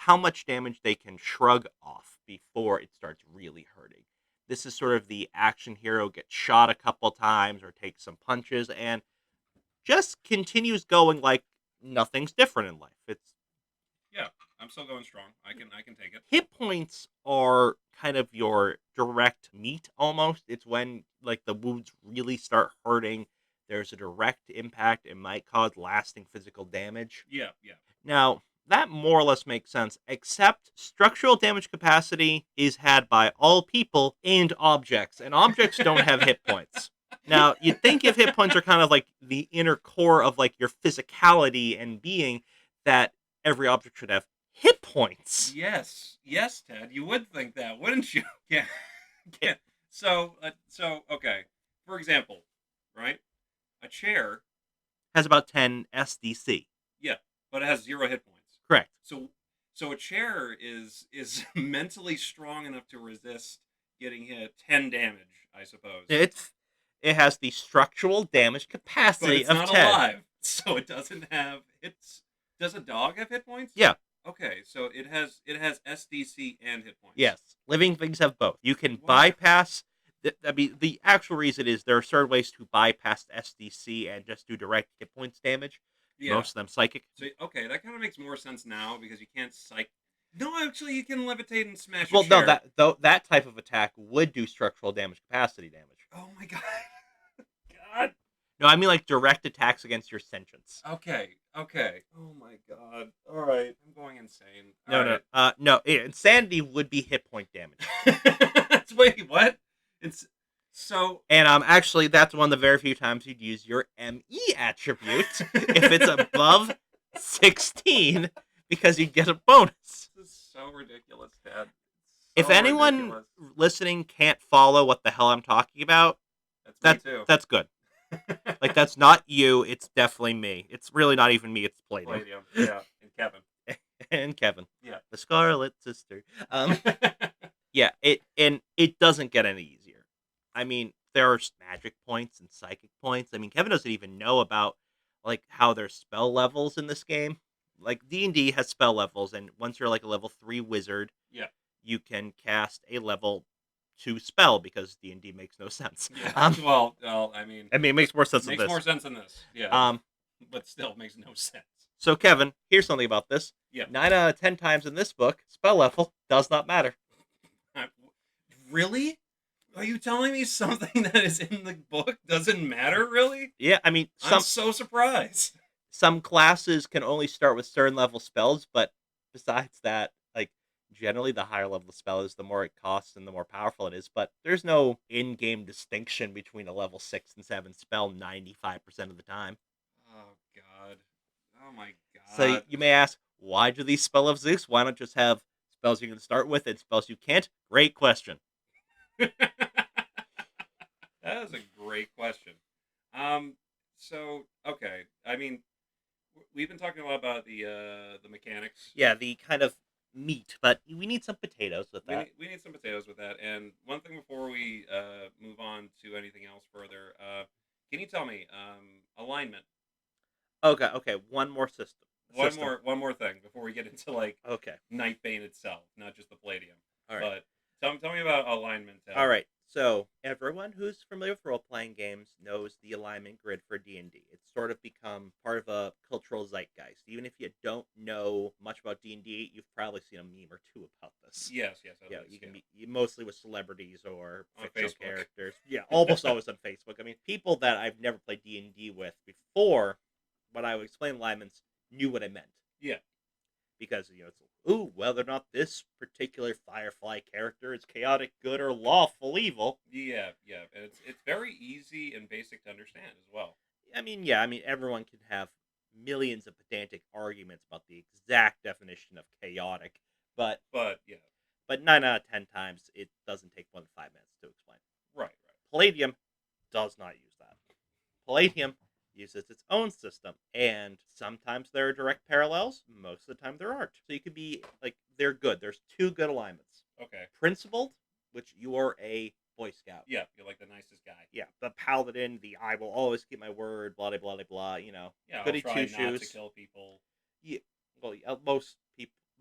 how much damage they can shrug off before it starts really hurting. This is sort of the action hero gets shot a couple times or takes some punches and just continues going like nothing's different in life. It's Yeah, I'm still going strong. I can take it. hit points are kind of your direct meat almost. It's when like the wounds really start hurting. There's a direct impact. It might cause lasting physical damage. Yeah. Now, that more or less makes sense, except structural damage capacity is had by all people and objects don't have hit points. Now, you'd think if hit points are kind of like the inner core of like your physicality and being, that every object should have hit points. Yes, Ted. You would think that, wouldn't you? Yeah. Yeah. So okay. For example, right? A chair, Has about 10 SDC. yeah, but it has 0 hit points. Correct. So a chair is mentally strong enough to resist getting hit 10 damage, I suppose. It has the structural damage But capacity it's of not 10. alive, so it doesn't have hits. Does a dog have hit points? Yeah. Okay, so it has SDC and hit points. Yes. Living things have both. You can Wow. bypass I mean, the actual reason is there are certain ways to bypass SDC and just do direct hit points damage. Yeah. Most of them psychic. So okay, that kind of makes more sense now because you can't psych. No, actually, you can levitate and smash. Well, a no, chair. that type of attack would do structural damage, capacity damage. Oh my god. God. No, I mean like direct attacks against your sentience. Okay. Okay. Oh my god. All right. I'm going insane. No, All no, right. no. Insanity would be hit point damage. Wait, what? It's so. And actually, that's one of the very few times you'd use your ME attribute if it's above 16, because you get a bonus. This is so ridiculous, Dad. If So anyone ridiculous. listening can't follow what the hell I'm talking about, That's me too. that's good. Like, that's not you. It's definitely me. It's really not even me. It's Palladium. Palladium. Yeah, and Kevin. And Kevin. Yeah. The Scarlet Sister. Yeah, it doesn't get any easier. I mean, there are magic points and psychic points. I mean, Kevin doesn't even know about like how there's spell levels in this game. Like D&D has spell levels, and once you're like a level 3 wizard, Yeah. you can cast a level 2 spell because D&D makes no sense. Yeah. Well, I mean, it makes more sense it than makes this. more sense than this. Yeah. Um, But still makes no sense. so Kevin, here's something about this. Yeah. 9 out of 10 times in this book, spell level does not matter. Really? Are you telling me something that is in the book doesn't matter? Really? Yeah, I mean, I'm so surprised. some classes can only start with certain level spells, but besides that, like generally the higher level the spell is, the more it costs and the more powerful it is. But there's no in-game distinction between a level 6 and 7 spell 95% of the time. Oh god. Oh my god. So you may ask, why do these spell levels exist? Why not just have spells you can start with and spells you can't? Great question. That is a great question. So okay, I mean, we've been talking a lot about the mechanics. Yeah, the kind of meat, but we need some potatoes with that. We need some potatoes with that. And one thing before we move on to anything else further, can you tell me alignment? Okay, one more system. One more thing before we get into like Okay. Nightbane itself, not just the Palladium. All right. But tell me about alignment. All right. So everyone who's familiar with role-playing games knows the alignment grid for D&D. It's sort of become part of a cultural zeitgeist. Even if you don't know much about D&D, you've probably seen a meme or two about this. Yes. Yeah, you can be mostly with celebrities or On fictional Facebook. characters. Yeah, almost always on Facebook. I mean, people that I've never played D&D with before, when I would explain alignments, knew what I meant. Yeah. Because, it's, ooh, whether or not this particular Firefly character is chaotic good or lawful evil. Yeah, and it's very easy and basic to understand as well. I mean, everyone can have millions of pedantic arguments about the exact definition of chaotic, but Yeah. But 9 out of 10 times, it doesn't take more than 5 minutes to explain. Right. Palladium does not use that. Palladium uses its own system, and sometimes there are direct parallels, most of the time there aren't. So you could be, like, they're good. There's 2 good alignments. Okay. Principled, which you are a Boy Scout. Yeah, you're like the nicest guy. Yeah, the Paladin, the I will always keep my word, blah, blah, blah, blah, Yeah, goody I'll try not two-shoes. to kill people. Yeah, well,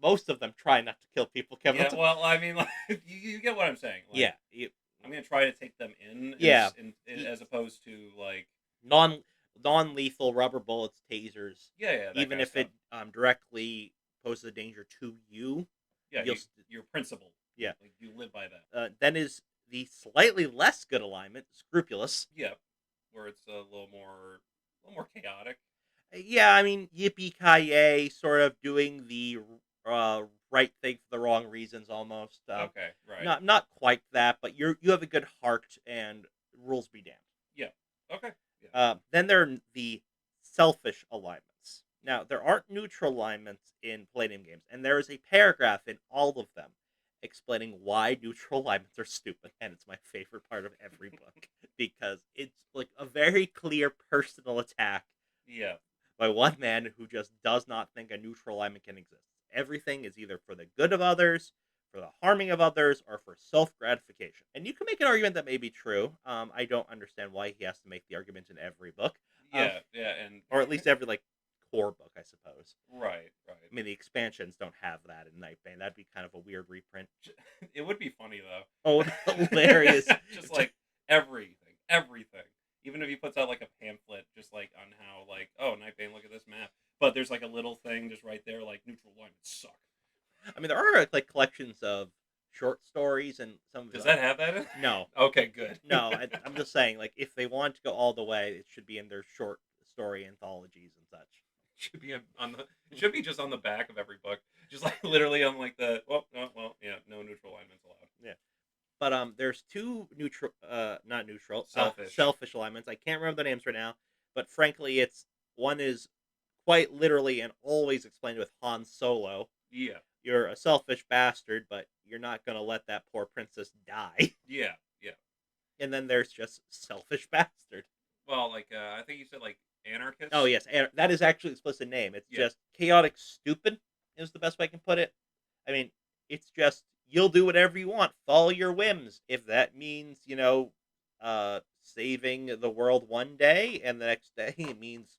most of them try not to kill people, Kevin. Yeah, well, I mean, like, you get what I'm saying. Like, Yeah. I'm going to try to take them in Yeah. as opposed to, like... Non-lethal rubber bullets, tasers. Yeah, that even kind of if it directly poses a danger to you. Yeah, you'll you're principled. Yeah. Like, you live by that. Then is the slightly less good alignment, scrupulous. Yeah, where it's a little more chaotic. Yeah, I mean, yippee-ki-yay, sort of doing the right thing for the wrong reasons, almost. Okay, right. Not quite that, but you have a good heart, and rules be damned. Yeah. Okay. Then there are the selfish alignments. Now, there aren't neutral alignments in Palladium games, and there is a paragraph in all of them explaining why neutral alignments are stupid, and it's my favorite part of every book, because it's like a very clear personal attack by one man who just does not think a neutral alignment can exist. Everything is either for the good of others, for the harming of others, or for self-gratification. And you can make an argument that may be true. I don't understand why he has to make the argument in every book. And or at least every, core book, I suppose. Right. I mean, the expansions don't have that in Nightbane. That'd be kind of a weird reprint. It would be funny, though. Oh, hilarious. Just like, puts out like a pamphlet just like on how like, oh, Nightbane, look at this map. But there's like a little thing just right there, like neutral alignments suck. I mean, there are like collections of short stories and some of Does the that have that in? no, Okay, good. no. I'm just saying, like, if they want to go all the way, it should be in their short story anthologies and such. Should be on the. It should be just on the back of every book, just like literally on like the. Yeah, no neutral alignments allowed. Yeah. But there's two neutral, not neutral, Selfish. selfish alignments. I can't remember the names right now, but frankly, it's one is quite literally and always explained with Han Solo. Yeah, You're a selfish bastard, but you're not gonna let that poor princess die. yeah, yeah. And then there's just selfish bastard. Well, like I think you said like anarchist. Oh yes, that is actually explicit name. It's Yeah. just chaotic stupid is the best way I can put it. I mean, it's just you'll do whatever you want, follow your whims. If that means saving the world one day, and the next day it means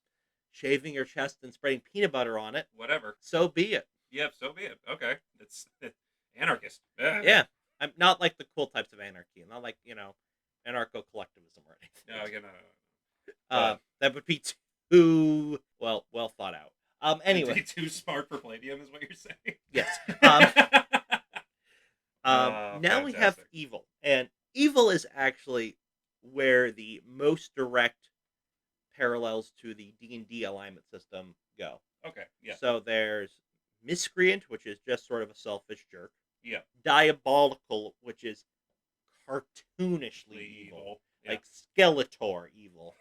shaving your chest and spraying peanut butter on it, Whatever. so be it. Yep. So be it. Okay. It's anarchist. Yeah, I'm not like the cool types of anarchy. I'm not like anarcho collectivism or anything. No, again, no. That would be too well thought out. Anyway, too smart for Palladium is what you're saying. yes. Oh, Now we have fantastic. evil, and evil is actually where the most direct parallels to the D&D alignment system go. Okay. Yeah. So there's miscreant, which is just sort of a selfish jerk. Yeah. Diabolical, which is cartoonishly evil. Yeah. Like Skeletor evil.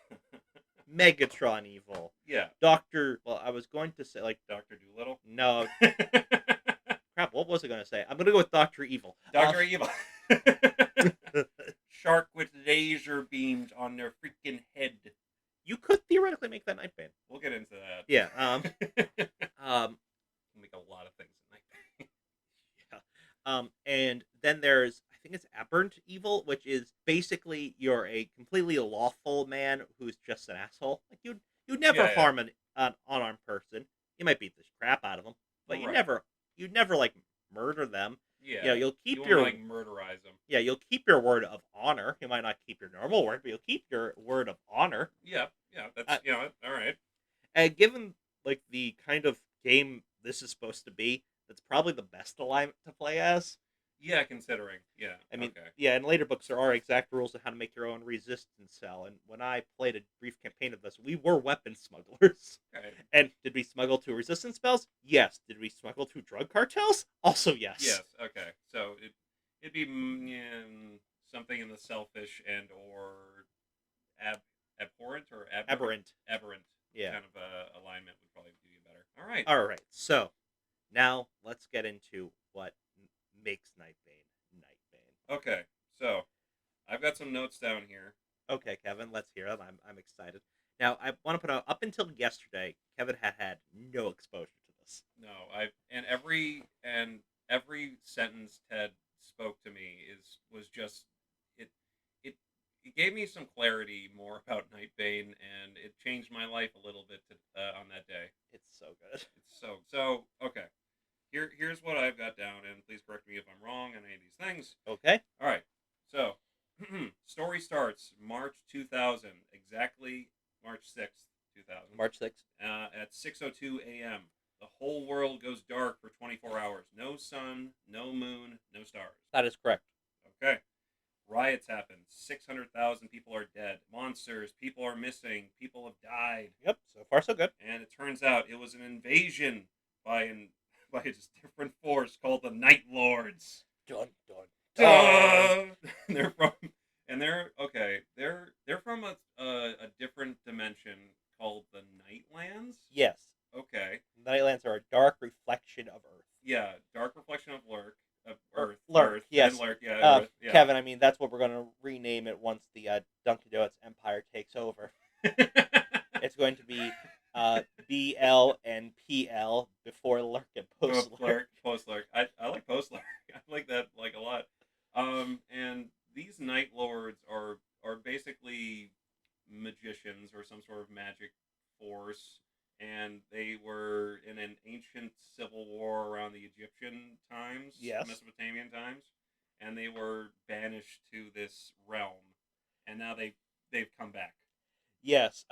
Megatron evil. Yeah. I was going to say like Dr. Doolittle. no crap, what was I going to say? I'm going to go with Dr. Evil. Dr. Evil. Shark with laser beams on their freaking head. You could theoretically make that Nightbane. We'll get into that. Yeah. Make a lot of things in Nightbane. Yeah. And then there's, I think it's aberrant evil, which is basically you're a completely lawful man who's just an asshole. Like you'd never harm an unarmed person. You might beat the crap out of them, but you'd never like murder them. Yeah. You'll keep you your like murderize them. Yeah, you'll keep your word of honor. You might not keep your normal word, but you'll keep your word of honor. Yeah. That's all right. And given like the kind of game this is supposed to be, that's probably the best alignment to play as. Yeah, considering. Yeah. I mean, okay. yeah, in later books there are exact rules on how to make your own resistance cell. And when I played a brief campaign of this, we were weapon smugglers. Okay. And did we smuggle to resistance spells? Yes. Did we smuggle to drug cartels? Also yes. Yes. Okay. So it'd be something in the selfish and or abhorrent or Aberrant. Yeah. Kind of alignment would probably do you better. All right. All right. So now let's get into what makes Nightbane Nightbane. Okay. So I've got some notes down here. Okay, Kevin, let's hear them. I'm excited. Now, I want to put out, up until yesterday, Kevin had no exposure to this. No, every sentence Ted spoke to me was just it gave me some clarity more about Nightbane, and it changed my life a little bit on that day. It's so good. It's so okay. Here's what I've got down, and please correct me if I'm wrong on any of these things. Okay. All right. So, story starts March 2000, exactly March 6th, 2000. March 6th. At 6:02 a.m. The whole world goes dark for 24 hours. No sun, no moon, no stars. That is correct. Okay. Riots happen. 600,000 people are dead. Monsters. People are missing. People have died. Yep. So far, so good. And it turns out it was an invasion by a different force called the Night Lords. Dun dun dun. They're from a different dimension called the Nightlands. Yes. Okay. Nightlands are a dark reflection of Earth. Yeah, dark reflection of Earth. Lurk, yes. And Lurk, yeah, Earth, yeah. Kevin, I mean, that's what we're going to rename it once the Dunkin' Donuts empire takes over. It's going to be BL and PL before Lurk and post Lurk. Post Lurk. I like post Lurk. I like that a lot. And these Night Lords are basically magicians or some sort of magic force, and they were in an ancient civil war around the Egyptian times, yes, Mesopotamian times, and they were banished to this realm, and now they've come back. Yes.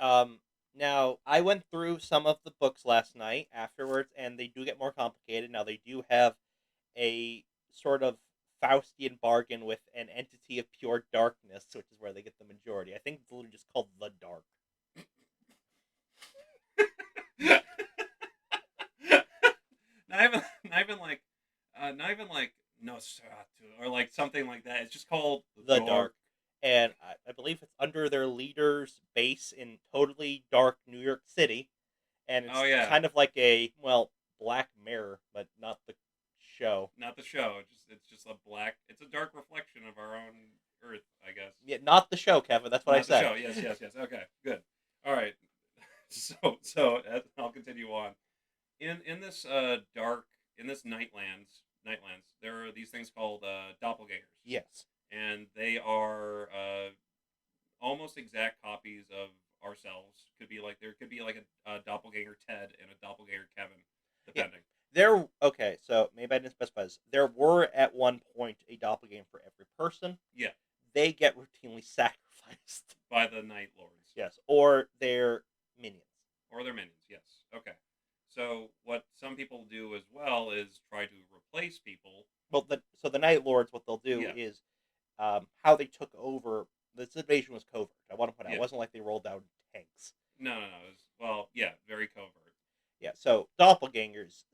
Now I went through some of the books last night afterwards, and they do get more complicated. Now they do have a sort of Faustian bargain with an entity of pure darkness, which is where they get the majority. I think it's literally just called the Dark. Not even like Nosferatu or like something like that. It's just called The Dark. Dark. And I believe it's under their leader's base in totally dark New York City. And it's Oh yeah, kind of like a, well, Black Mirror, but not the show. not the show. It's just a black. It's a dark reflection of our own Earth, I guess. Yeah, not the show, Kevin. That's what I Not the said. show. Yes. Okay, good. All right. I'll continue on. In this dark in this nightlands, there are these things called doppelgangers, Yes. and they are almost exact copies of ourselves. There could be like a doppelganger Ted and a doppelganger Kevin, Yeah. depending. Okay, so maybe I didn't specify this. There were at one point a doppelganger for every person. Yeah, They get routinely sacrificed. by the Night Lords. Yes, or their minions. Or their minions. Yes. Okay. So what some people do as well is try to replace people. Well, so the Night Lords, what they'll do Yeah. is how they took over. This invasion was covert. I want to point out, Yeah. it wasn't like they rolled down tanks. No. Very covert. Yeah, so doppelgangers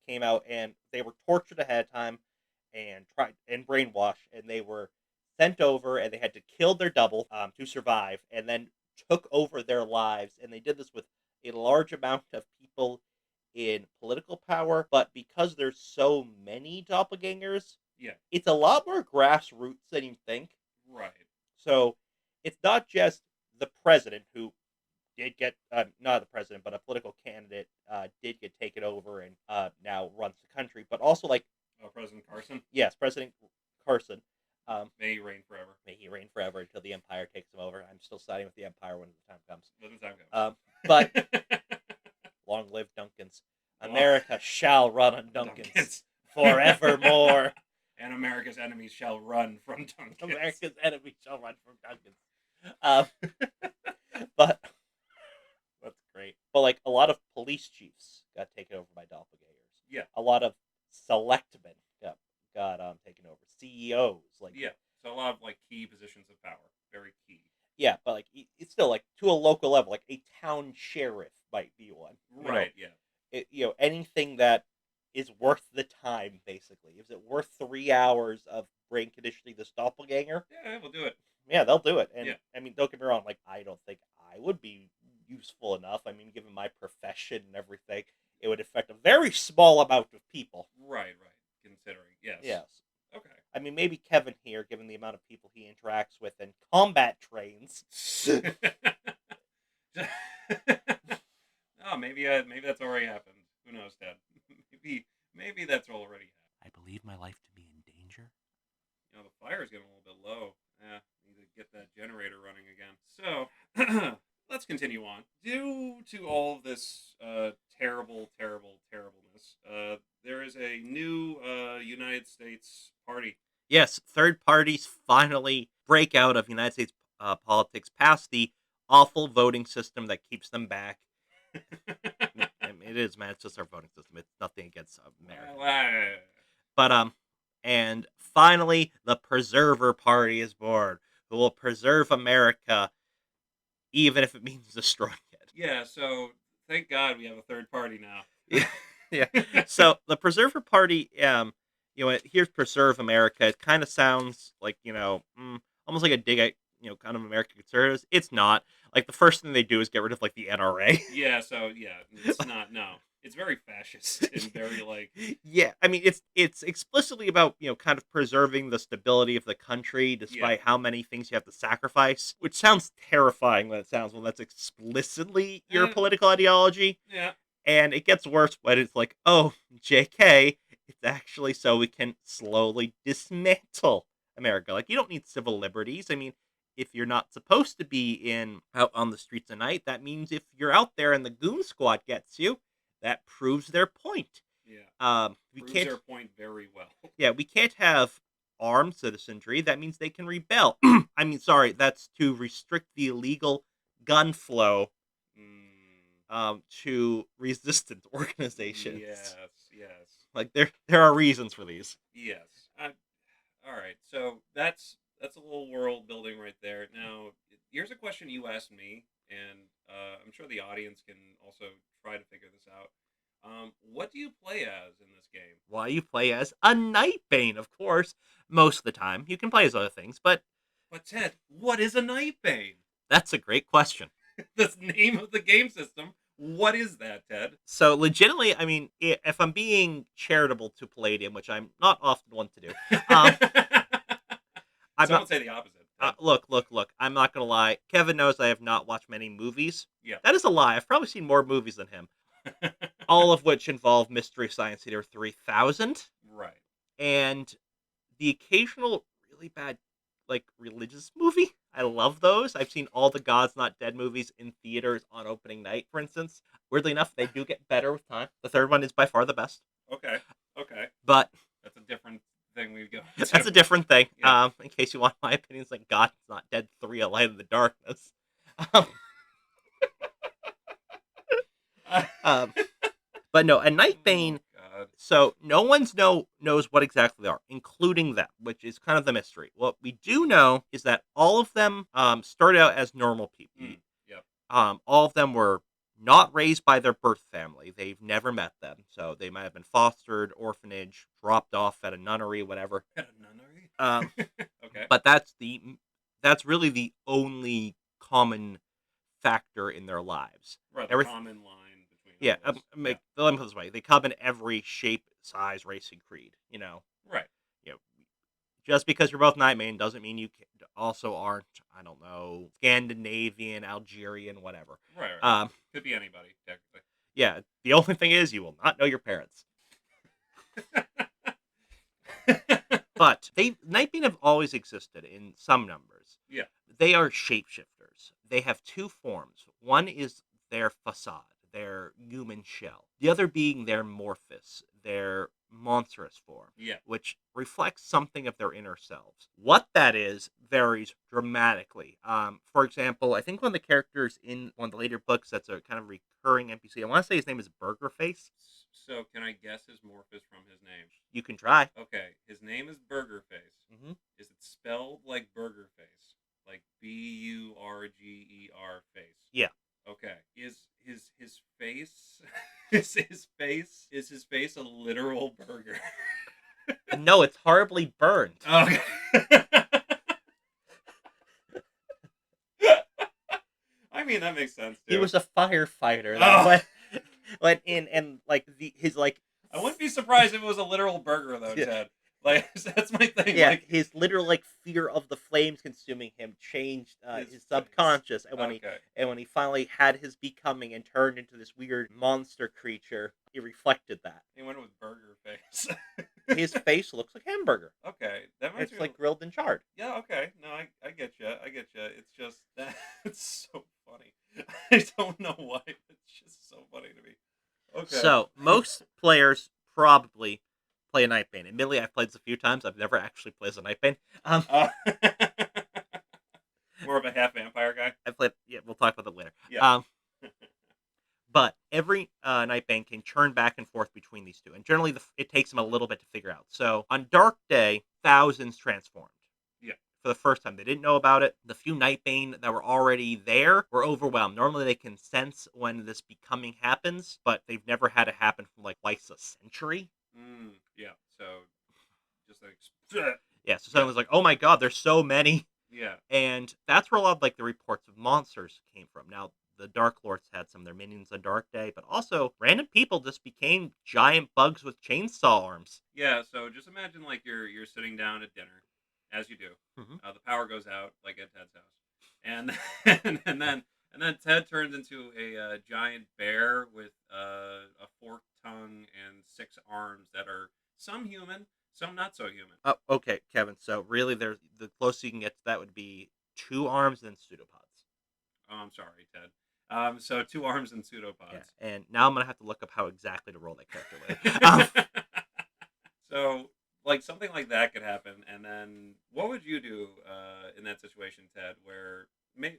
came out and they were tortured ahead of time and tried and brainwashed, and they were sent over and they had to kill their double to survive, and then took over their lives. And they did this with a large amount of people in political power, but because there's so many doppelgangers, Yeah. it's a lot more grassroots than you think. Right. So it's not just the president who did get not the president, but a political candidate did get taken over and now runs the country, but also like President Carson. yes, President Carson. May he reign forever. May he reign forever until the Empire takes him over. I'm still siding with the Empire when the time comes. When the time comes. But long live Duncans. America shall run on Duncans forevermore. And America's enemies shall run from Duncans. America's enemies shall run from Duncans. But that's great. But like a lot of police chiefs got taken over by doppelgangers. Yeah. A lot of selectmen got taken over. CEOs, like Yeah. So a lot of like key positions of power, very key. yeah, but like it's still like to a local level, like a town sheriff might be one. Right. Yeah. Anything that is worth the time, basically. Is it worth 3 hours of brain conditioning this doppelganger? Yeah, we'll do it. Yeah, they'll do it. And Yeah. I mean, don't get me wrong. Like, I don't think I would be useful enough. I mean, given my profession and everything, it would affect a very small amount of people. Right. Considering, yes. Yes. Okay. I mean, maybe Kevin here, given the amount of people he interacts with and combat trains. Oh, maybe that's already happened. Who knows, Ted? Maybe that's already happened. I believe my life to be in danger. You know, the fire's getting a little bit low. Need to get that generator running again. So, let's continue on. Due to all of this terribleness, there is a new United States party. Yes, third parties finally break out of United States politics past the awful voting system that keeps them back. I mean, it is, man. It's just our voting system. It's nothing against America. But and finally, the Preserver Party is born, who will preserve America, even if it means destroying it. Yeah. So thank God we have a third party now. Yeah. So the Preserver Party, here's Preserve America. It kind of sounds like almost like a dig at kind of American conservatives. It's not. Like the first thing they do is get rid of like the NRA. Yeah. So it's not. No, it's very fascist and very like. Yeah, I mean it's explicitly about kind of preserving the stability of the country despite how many things you have to sacrifice, which sounds terrifying when that's explicitly your political ideology. Yeah. And it gets worse when it's like, oh, JK, it's actually so we can slowly dismantle America. Like, you don't need civil liberties. I mean, if you're not supposed to be out on the streets at night, that means if you're out there and the goon squad gets you, that proves their point. Yeah. We proves can't their point very well. Yeah, we can't have armed citizenry. That means they can rebel. I mean, sorry, that's to restrict the illegal gun flow Mm, to resistance organizations. yes, yes, Like there are reasons for these. yes. All right, so that's a little world building right there. Now, here's a question you asked me, and I'm sure the audience can also try to figure this out. What do you play as in this game? Why you play as a Nightbane, of course, most of the time. You can play as other things, but But Ted, what is a Nightbane? that's a great question. The name of the game system. What is that, Ted? So legitimately, I mean, if I'm being charitable to Palladium, which I'm not often one to do, um, I'm Some not. would say the opposite. Ted. Look. I'm not gonna lie. Kevin knows I have not watched many movies. Yeah. That is a lie. I've probably seen more movies than him, all of which involve Mystery Science Theater 3000 Right. and the occasional really bad, like, religious movie. I love those. I've seen all the God's Not Dead movies in theaters on opening night, for instance. Weirdly enough, they do get better with time. The third one is by far the best, Okay. Okay. but That's a different thing we go that's into. a different thing. Yeah. In case you want my opinions, like God's Not Dead 3: A Light in the Darkness. Um, um, but no, a Nightbane. Oh, God. So no one's knows what exactly they are, including them, which is kind of the mystery. What we do know is that all of them started out as normal people. Yep. All of them were not raised by their birth family. They've never met them, so they might have been fostered, orphanage, dropped off at a nunnery, whatever. At a nunnery? Um, Okay. but that's really the only common factor in their lives. Right, the Everyth- common line between Yeah, all this. let me put it this way: they come in every shape, size, race, and creed. Right. You know, just because you're both Nightmane doesn't mean you also aren't. I don't know, Scandinavian, Algerian, whatever. Right. Could be anybody, technically. Yeah. The only thing is, you will not know your parents. But Nightbane have always existed in some numbers. Yeah. They are shapeshifters. They have two forms. One is their facade, their human shell. The other being their morphous, their monstrous form, Yeah. which reflects something of their inner selves. What that is varies dramatically. For example, I think one of the characters in one of the later books that's a kind of recurring NPC, I want to say his name is Burgerface. So, can I guess his morphous from his name? You can try. Okay, his name is Burgerface. Mm-hmm. Is it spelled like Burger Face? Like Burger face? Yeah. Okay. Is his face is his face a literal burger? No, it's horribly burned. Okay. I mean that makes sense too. He was a firefighter. Oh. Went in and his I wouldn't be surprised if it was a literal burger though, Yeah. Ted. Like that's my thing. Yeah, Like, his literal fear of the flames consuming him changed His his face. subconscious, and okay. when he finally had his becoming and turned into this weird monster creature, he reflected that. He went with Burger Face. His face looks like hamburger. Okay, that reminds It's me. like grilled and charred. Yeah, okay. No, I get you. I get you. It's just that it's so funny. I don't know why. It's just so funny to me. Okay. So most players probably play a Nightbane. Admittedly, I've played this a few times. I've never actually played as a Nightbane. More of a half vampire guy. I played. Yeah, we'll talk about that later. Yeah. But every Nightbane can churn back and forth between these two, and generally it takes them a little bit to figure out. So on Dark Day, thousands transformed. Yeah. For the first time, they didn't know about it. The few Nightbane that were already there were overwhelmed. Normally, they can sense when this becoming happens, but they've never had it happen for like twice a century. Yeah. So, just like. Yeah. So someone was like, "Oh my God, there's so many." Yeah. And that's where a lot of like the reports of monsters came from. Now, the Dark Lords had some of their minions on Dark Day, but also random people just became giant bugs with chainsaw arms. Yeah. So just imagine like you're sitting down at dinner, as you do. Mhm. The power goes out like at Ted's house, and and then Ted turns into a giant bear with a forked tongue and 6 arms that are some human, some not so human. Oh, okay, Kevin. So really, the closest you can get to that would be 2 arms and pseudopods. Oh, I'm sorry, Ted. So 2 arms and pseudopods. Yeah, and now I'm gonna have to look up how exactly to roll that character later. So, like something like that could happen, and then what would you do in that situation, Ted? Where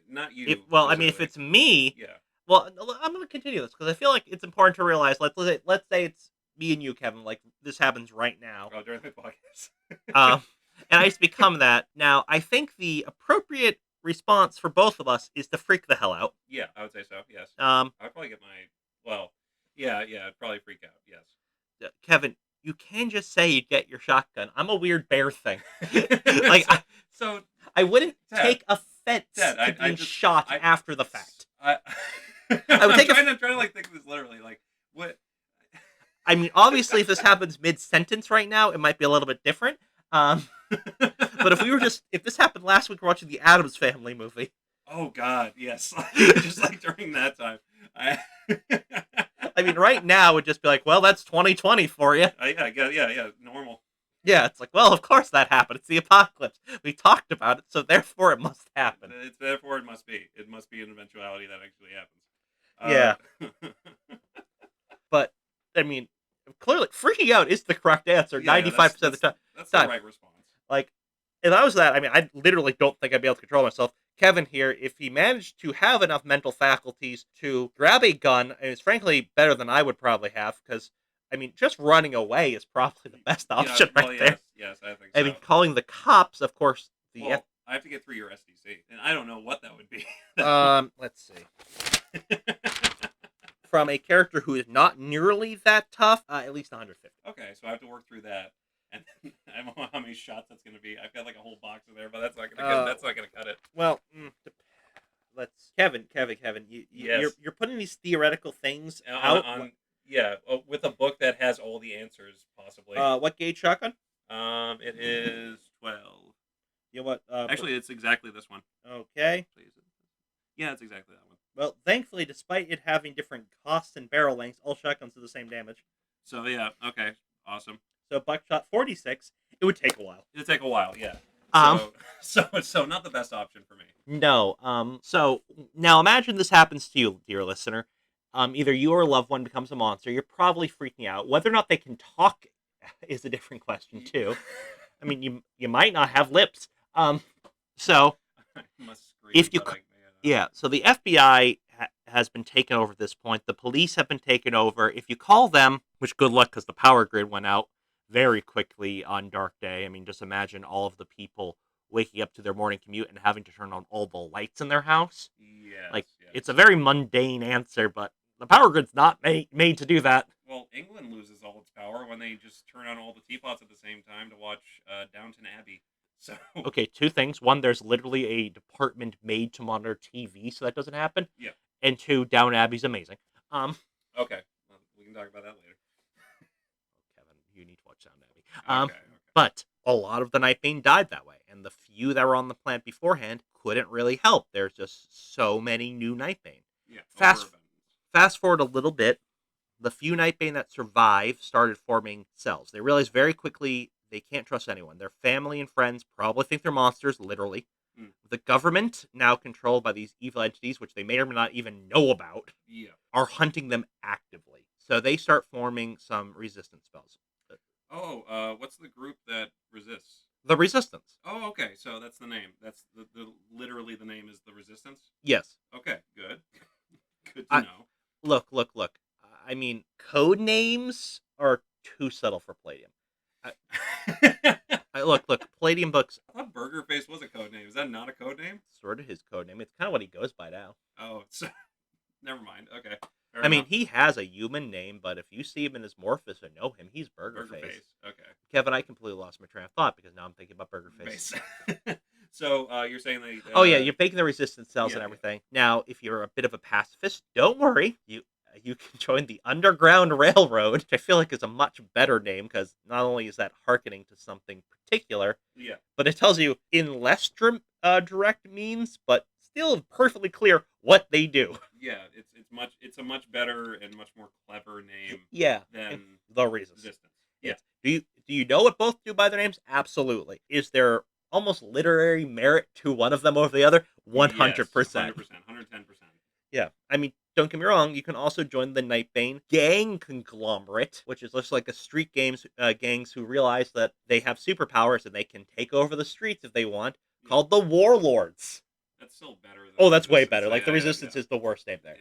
Not you. If I mean, if specifically. it's me, Yeah. well, I'm going to continue this because I feel like it's important to realize. Let's say it's me and you, Kevin. Like this happens right now. Oh, during the podcast. Um, and I just become that. Now, I think the appropriate response for both of us is to freak the hell out. Yeah, I would say so. Yes. Um, I'd probably get my. Well, yeah. I'd probably freak out. Yes. Kevin, you can just say you get your shotgun. I'm a weird bear thing. Like so I wouldn't Ted, take offense Ted, to being just shot I after the fact. I I would take I'm trying to like think of this literally. Like what? I mean, obviously, if this happens mid-sentence right now, it might be a little bit different. But if this happened last week, we're watching the Addams Family movie. Oh God, yes. Just like during that time. I mean, right now would just be like, well, that's 2020 for you. Yeah, normal. Yeah, it's like, well, of course that happened. It's the apocalypse. We talked about it, so therefore it must happen. It's therefore it must be. It must be an eventuality that actually Yeah. But I mean, clearly, freaking out is the correct answer 95% of the time. That's the right response. Like, if I was that, I mean, I literally don't think I'd be able to control myself. Kevin here, if he managed to have enough mental faculties to grab a gun, and it's frankly better than I would probably have, because, I mean, just running away is probably the best option right there. Yes, I think so. I mean, calling the cops, of course. I have to get through your SDC, and I don't know what that would be. Let's see. From a character who is not nearly that tough, at least 150. Okay, so I have to work through that, and I don't know how many shots that's going to be. I've got like a whole box in there, but that's not going to cut it. Well, let's Kevin. Yes. You're putting these theoretical things out. With a book that has all the answers possibly. What gauge shotgun? It is 12. You know what? Actually, it's exactly this one. Okay. Yeah, it's exactly that one. Well, thankfully, despite it having different costs and barrel lengths, all shotguns do the same damage. So yeah, okay, awesome. So buckshot 46, it would take a while. It'd take a while, yeah. So not the best option for me. No. So now imagine this happens to you, dear listener. Either you or a loved one becomes a monster. You're probably freaking out. Whether or not they can talk is a different question too. I mean, you might not have lips. So if you so the FBI has been taken over at this point. The police have been taken over. If you call them, which good luck because the power grid went out very quickly on dark day. I mean, just imagine all of the people waking up to their morning commute and having to turn on all the lights in their house. Yes, It's a very mundane answer, but the power grid's not made to do that. Well, England loses all its power when they just turn on all the teapots at the same time to watch Downton Abbey. So okay, two things. One, there's literally a department made to monitor TV, so that doesn't happen. Yeah. And two, Downton Abbey's amazing. Okay, well, we can talk about that later. Kevin, you need to watch Downton Abbey. Okay. But a lot of the Nightbane died that way, and the few that were on the plant beforehand couldn't really help. There's just so many new Nightbane. Yeah. Fast forward a little bit, the few Nightbane that survived started forming cells. They realized very quickly they can't trust anyone. Their family and friends probably think they're monsters, literally. Mm. The government, now controlled by these evil entities, which they may or may not even know about, are hunting them actively. So they start forming some resistance spells. What's the group that resists? The Resistance. Oh, okay. So that's the name. That's the literally the name is the Resistance. Yes. Okay. Good. Good to know. Look. I mean, code names are too subtle for Palladium. Look. Palladium books. I thought Burger Face was a code name. Is that not a code name? Sort of his code name. It's kind of what he goes by now. Oh, so never mind. Okay. I mean, he has a human name, but if you see him in his Morphus or know him, he's Burger Face. Okay. Kevin, I completely lost my train of thought because now I'm thinking about Burger Face. So you're saying that? Oh yeah, you're making the resistance cells and everything. Yeah. Now, if you're a bit of a pacifist, don't worry. You can join the Underground Railroad, which I feel like is a much better name because not only is that hearkening to something particular, but it tells you in less direct means, but still perfectly clear what they do. Yeah, it's a much better and much more clever name. Than the Resistance. Yeah. Do you know what both do by their names? Absolutely. Is there almost literary merit to one of them over the other? 100%. 110%. Yeah. I mean, don't get me wrong, you can also join the Nightbane gang conglomerate, which is just like a street gangs who realize that they have superpowers and they can take over the streets if they want, called the Warlords. That's still better than Oh, the that's way Resistance. better. Like, the Yeah, Resistance is the worst name there.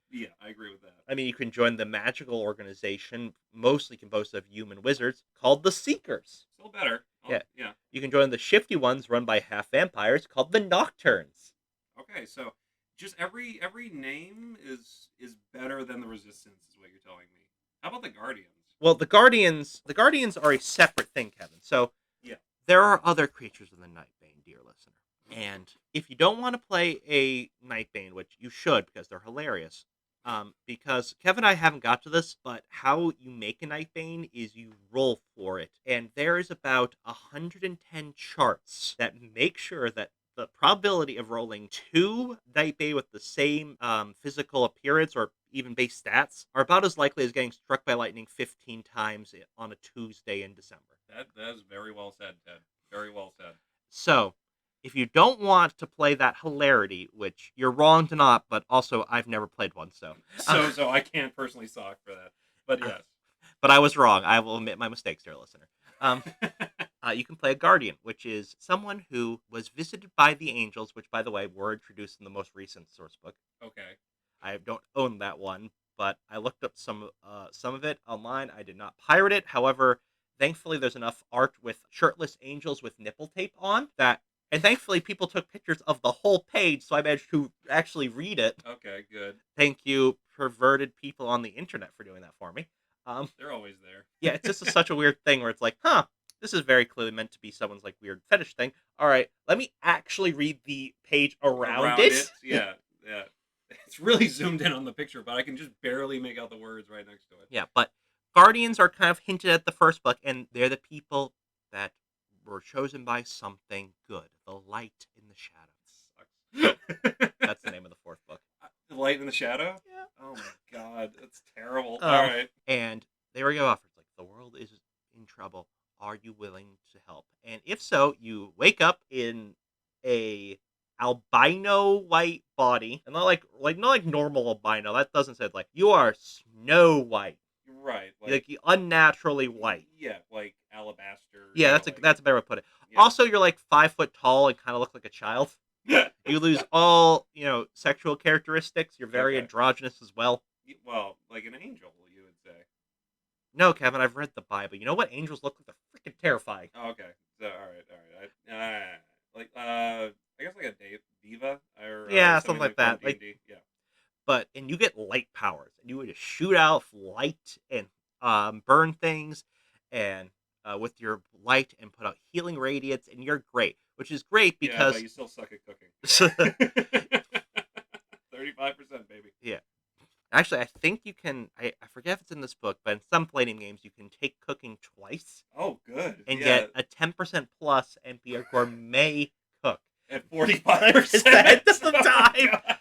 Yeah, I agree with that. I mean, you can join the magical organization, mostly composed of human wizards, called the Seekers. Still better. Yeah. Yeah. You can join the shifty ones run by half vampires called the Nocturnes. Okay, so just every name is better than the Resistance, is what you're telling me. How about the Guardians? Well, the Guardians are a separate thing, Kevin. So Yeah. there are other creatures in the Nightbane, dear listener. And if you don't want to play a Nightbane, which you should because they're hilarious, because Kevin and I haven't got to this, but how you make a Nightbane is you roll for it. And there is about 110 charts that make sure that the probability of rolling two Nightbane with the same physical appearance or even base stats are about as likely as getting struck by lightning 15 times on a Tuesday in December. That is very well said, Ted. Very well said. So, if you don't want to play that hilarity, which you're wrong to not, but also I've never played one, so So I can't personally sock for that. But yes. but I was wrong. I will admit my mistakes, dear listener. You can play a guardian, which is someone who was visited by the angels, which, by the way, were introduced in the most recent source book. Okay. I don't own that one, but I looked up some of it online. I did not pirate it. However, thankfully, there's enough art with shirtless angels with nipple tape on that, and thankfully, people took pictures of the whole page, so I managed to actually read it. Okay, good. Thank you, perverted people on the internet, for doing that for me. They're always there. Yeah, it's just such a weird thing where it's like, huh, this is very clearly meant to be someone's like weird fetish thing. All right, let me actually read the page around it. Yeah. It's really zoomed in on the picture, but I can just barely make out the words right next to it. Yeah, but guardians are kind of hinted at the first book, and they're the people that were chosen by something good, the light in the shadows. Sucks. That's the name of the fourth book. The Light in the Shadow? Yeah. Oh my god, that's terrible. All right. And they were given offers like, the world is in trouble. Are you willing to help? And if so, you wake up in a albino white body, and not like normal albino. That doesn't say it. Like, you are snow white, Right. like unnaturally white. Yeah, like alabaster. Yeah, that's a better way to put it. Yeah. Also, you're like 5 foot tall and kind of look like a child. You lose all sexual characteristics. You're very Okay. androgynous as well. Well, like an angel, you would say. No, Kevin, I've read the Bible. You know what? Angels look like they're freaking terrifying. Oh, okay. So, all right. I guess like a diva or Yeah, something like that. from D&D. Yeah. And you get light powers, and you would just shoot out light and burn things, and with your light and put out healing radiance, and you're great. Which is great Yeah, because but you still suck at cooking. 35%, baby. yeah. Actually, I think you can. I forget if it's in this book, but in some plating games, you can take cooking twice Oh, good. and Yeah. get a 10% plus and be a gourmet cook. At 45% of the time. God.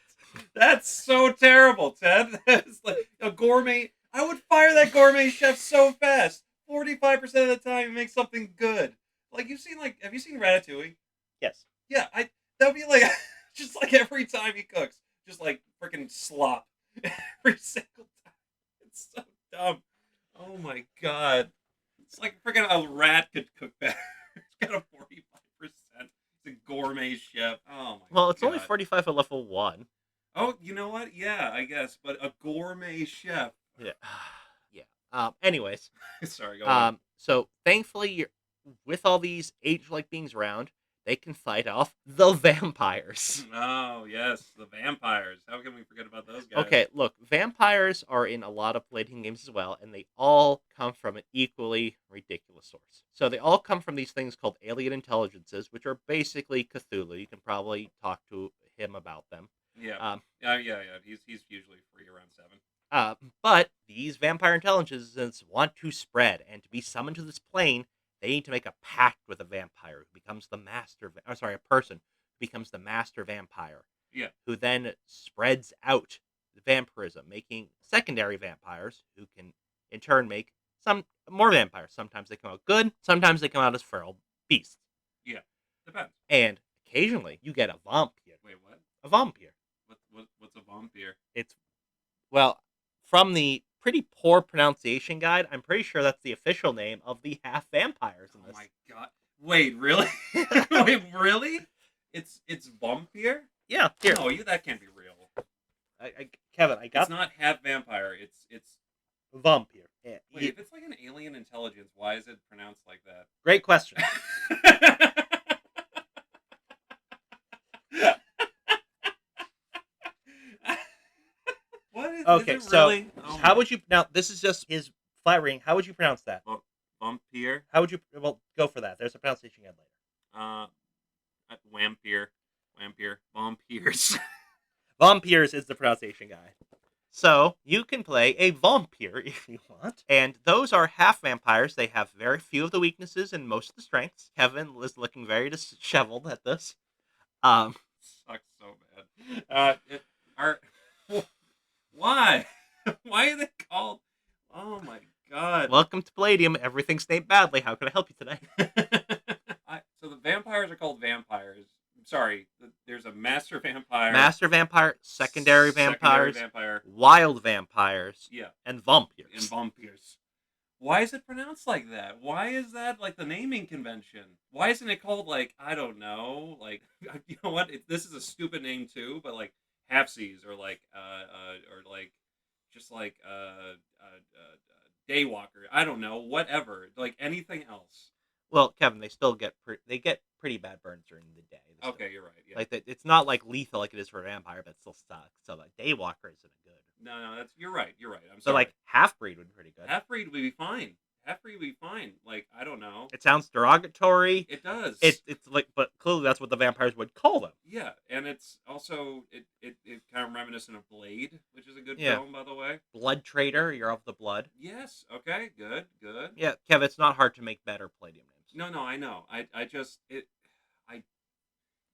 That's so terrible, Ted. It's like a gourmet. I would fire that gourmet chef so fast. 45% of the time, you make something good. Like have you seen Ratatouille? Yes. Yeah, that would be like just like every time he cooks, just like freaking slop every single time. It's so dumb. Oh my god, it's like freaking a rat could cook better. It's got a 45%. It's a gourmet chef. Oh my. Well, it's god. only 45 at level 1. Oh, you know what? Yeah, I guess, but a gourmet chef. Yeah. Yeah. Anyways. Sorry, go on. So thankfully, with all these age-like beings around, they can fight off the vampires. Oh yes, the vampires. How can we forget about those guys? Okay, look, vampires are in a lot of plating games as well, and they all come from an equally ridiculous source. So they all come from these things called alien intelligences, which are basically Cthulhu. You can probably talk to him about them. Yeah. Yeah. He's usually free around 7. But these vampire intelligences want to spread, and to be summoned to this plane, they need to make a pact with a vampire who becomes the master. A person who becomes the master vampire. Yeah. Who then spreads out the vampirism, making secondary vampires who can, in turn, make some more vampires. Sometimes they come out good. Sometimes they come out as feral beasts. Yeah. Depends. And occasionally, you get a vampire. Wait, what? A vampire. What's a vampire? Well, from the pretty poor pronunciation guide, I'm pretty sure that's the official name of the half vampires in Oh this. my god. Wait, really? Wait, really? It's vampire. Yeah, here. No, that can't be real. Kevin, I got It's not half vampire. It's vampire. Yeah, wait. If it's like an alien intelligence, why is it pronounced like that? great question. What is Okay, it so really? Oh how my- would you now? This is just his flat reading. How would you pronounce that? vampire? How would you? Well, go for that. There's a pronunciation guide later. Vampire, vampires. Vampires is the pronunciation guide. So you can play a vampire if you want, and those are half vampires. They have very few of the weaknesses and most of the strengths. Kevin is looking very disheveled at this. Sucks so bad. Are why? Why are they called? Oh my god. Welcome to Palladium. Everything's named badly. How can I help you today? So the vampires are called vampires. Sorry, there's a master vampire, Master vampire, secondary vampires, vampire, wild vampires, yeah, and vampires. and vampires. Why is it pronounced like that? Why is that like the naming convention? Why isn't it called like I don't know? Like you know what? This is a stupid name too, but like halfsies or like or like just like daywalker. I don't know. Whatever. Like anything else. Well, Kevin, they still get pretty bad burns during the day. Okay, you're right. Yeah. Like it's not like lethal like it is for a vampire, but it still sucks. So like daywalker isn't good. No, that's you're right. You're right. I'm So sorry. like half breed would be pretty good. Half breed would be fine. Half breed would be fine. Like I don't know. It sounds derogatory. It does. It's like, but clearly that's what the vampires would call them. Yeah, and it's also it kind of reminiscent of Blade, which is a good Yeah. film, by the way. Blood trader, you're of the blood. Yes. Okay. Good. Good. Yeah, Kev, it's not hard to make better Palladium names. No, I know. I just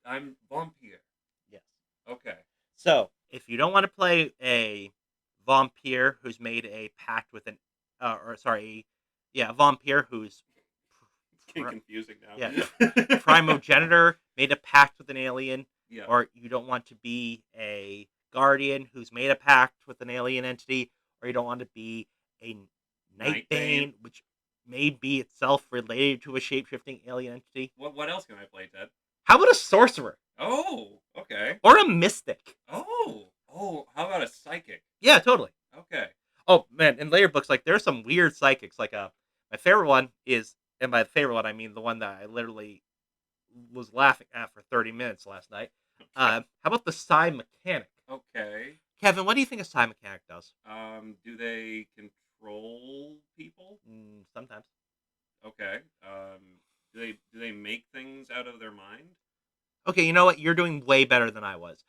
I'm vampire. Yes. Okay. So if you don't want to play a vampire who's made a pact with a vampire who's It's getting confusing now. Yeah. primogenitor made a pact with an alien, Yeah. or you don't want to be a guardian who's made a pact with an alien entity, or you don't want to be a Nightbane, Nightbane. which may be itself related to a shape-shifting alien entity. What else can I play, Ted? How about a sorcerer Oh. Okay. or a mystic? Oh. How about a psychic? Yeah, totally. Okay. Oh man, in later books, like there's some weird psychics. Like my favorite one is, and by favorite one I mean the one that I literally was laughing at for 30 minutes last night. How about the Psi Mechanic? Okay. Kevin, what do you think a Psi Mechanic does? Do they control people? Sometimes. Okay. Do they make things out of their mind? Okay, you know what? You're doing way better than I was.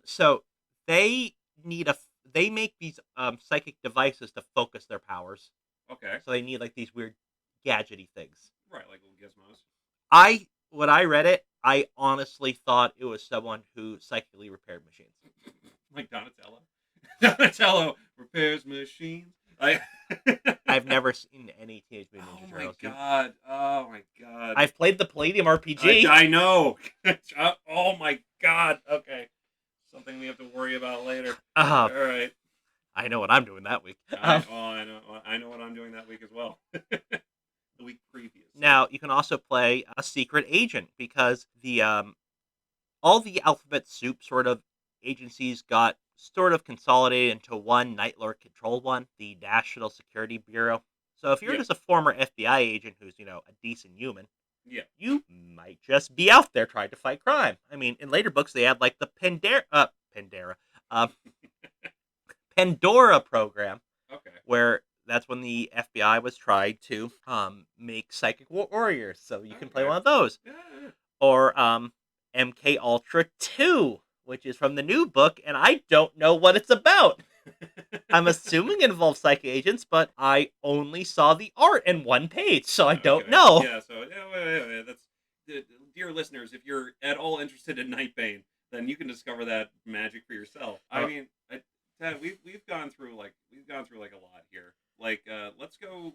So they they make these psychic devices to focus their powers. Okay. So they need like these weird gadgety things. Right, like little gizmos. When I read it, I honestly thought it was someone who psychically repaired machines. Like Donatello. Donatello repairs machines. Like I've never seen any Teenage Mutant Oh Ninja my Turtles. god. Oh my god. I've played the Palladium RPG. I know. Oh my god. Okay. Something we have to worry about later. All right. I know what I'm doing that week. I know what I'm doing that week as well. The week previous. Now you can also play a secret agent because the all the alphabet soup sort of agencies got sort of consolidated into one Night Lord controlled one, the National Security Bureau. So if you're Yeah. just a former FBI agent who's, a decent human, Yeah. you might just be out there trying to fight crime. I mean, in later books they had like the Pandora program, Okay. where that's when the FBI was trying to make psychic warriors. So you can play Okay. one of those. Yeah. Or MK Ultra 2, which is from the new book, and I don't know what it's about. I'm assuming it involves psychic agents, but I only saw the art in one page, so I don't Okay. know. Yeah. So wait. That's dear listeners. If you're at all interested in Nightbane, then you can discover that magic for yourself. I mean, Ted, we've gone through like a lot here. Like, let's go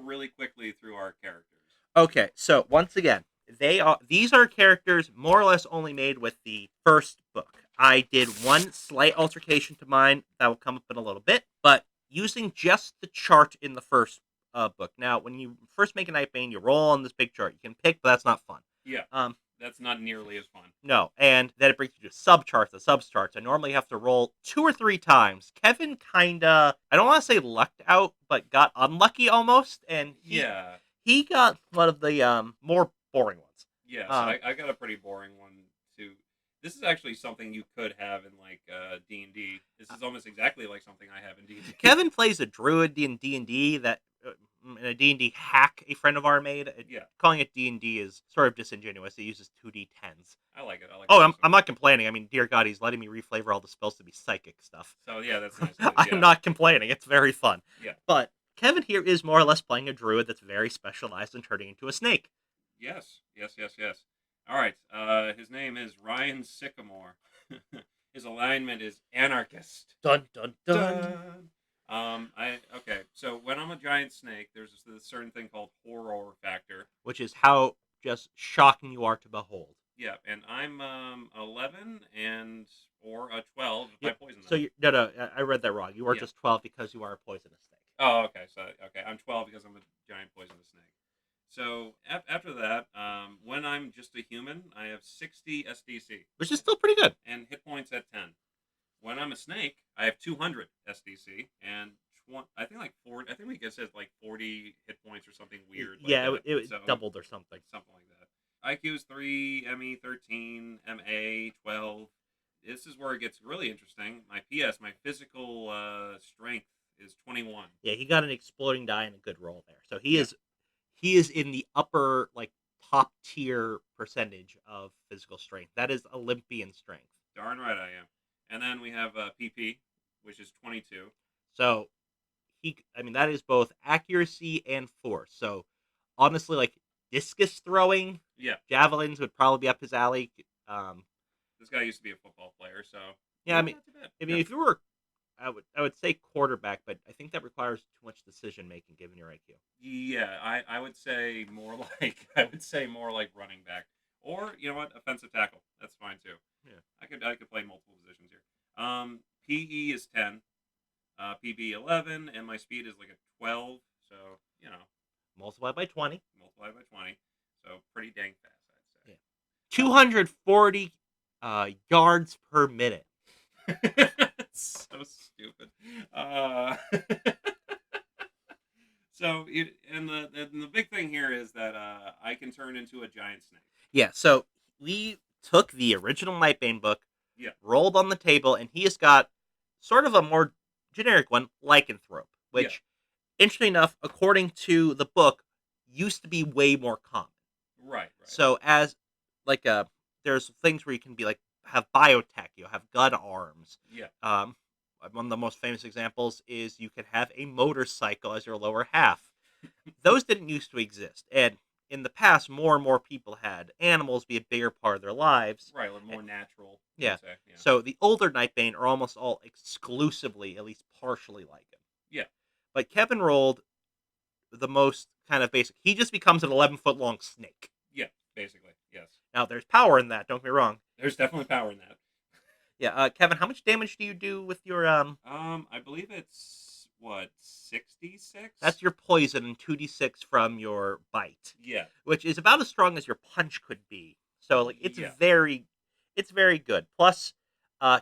really quickly through our characters. Okay, so once again, these are characters more or less only made with the first book. I did one slight altercation to mine that will come up in a little bit, but using just the chart in the first book. Now, when you first make a Nightbane, you roll on this big chart. You can pick, but that's not fun. Yeah. That's not nearly as fun. No, and then it brings you to subcharts. The subcharts. I normally have to roll 2 or 3 times. Kevin kinda, I don't want to say lucked out, but got unlucky almost, and Yeah. he got one of the more boring ones. Yes, I got a pretty boring one too. This is actually something you could have in like D&D. This is almost exactly like something I have in D&D. Kevin plays a druid in D&D that in a D&D hack a friend of ours made. Yeah, Calling it D&D is sort of disingenuous. It uses 2d10s. I like it. I like Oh, the I'm system. not complaining. I mean, dear God, he's letting me reflavor all the spells to be psychic stuff. So yeah, that's nice. I'm Yeah, not complaining. It's very fun. yeah. But Kevin here is more or less playing a druid that's very specialized in turning into a snake. Yes, yes, yes, yes. All right. His name is Ryan Sycamore. His alignment is anarchist. Dun dun dun. Dun. I okay. So when I'm a giant snake, there's this certain thing called horror factor. Which is how just shocking you are to behold. Yeah, and I'm 11 and or a 12 if I Yeah, poison them. so no, I read that wrong. You are Yeah. just 12 because you are a poisonous snake. Oh, okay. So okay, I'm 12 because I'm a giant poisonous snake. So after that, when I'm just a human, I have 60 SDC Which is still pretty good. and hit points at 10. When I'm a snake, I have 200 SDC and I think like 40. I think we said like 40 hit points or something weird. Yeah, like that. it So, doubled or something. something like that. IQ's 3, ME 13, MA 12. This is where it gets really interesting. My PS, my physical strength is 21. Yeah, he got an exploding die and a good roll there. So he Yeah. is in the upper like top tier percentage of physical strength. That is Olympian strength. Darn right I am. And then we have PP, which is 22. So I mean that is both accuracy and force. So honestly, like discus throwing, Yeah, javelins would probably be up his alley. Um, this guy used to be a football player, so yeah, I mean, not too bad. if you were, I would say quarterback, but I think that requires too much decision making given your IQ. Yeah, I would say more like I would say more like running back, or you know what, offensive tackle. That's fine too. Yeah. I could play multiple positions here. PE is 10, PB 11, and my speed is like a 12. So you know, Multiplied by 20. multiply by 20. So pretty dang fast, I'd Yeah. 240 yards per minute. say. So stupid. So and the big thing here is that I can turn into a giant snake. Yeah, so we took the original Nightbane book, Yeah. rolled on the table, and he has got sort of a more generic one, lycanthrope, which, interestingly enough, according to the book, used to be way more common. Right. So as like there's things where you can be like have biotech, you have gun arms. Yeah. One of the most famous examples is you could have a motorcycle as your lower half. Those didn't used to exist, and in the past, more and more people had animals be a bigger part of their lives. Right, like more natural. you Yeah. would say. Yeah. So the older Nightbane are almost all exclusively, at least partially, like him. Yeah. But Kevin rolled the most kind of basic. He just becomes an 11-foot long snake. Yeah, basically, yes. Now, there's power in that. Don't get me wrong. There's definitely power in that. Yeah, Kevin, how much damage do you do with your I believe it's what 66. That's your poison and 2d6 from your bite, yeah, which is about as strong as your punch could be. So like it's Yeah. very good. Plus,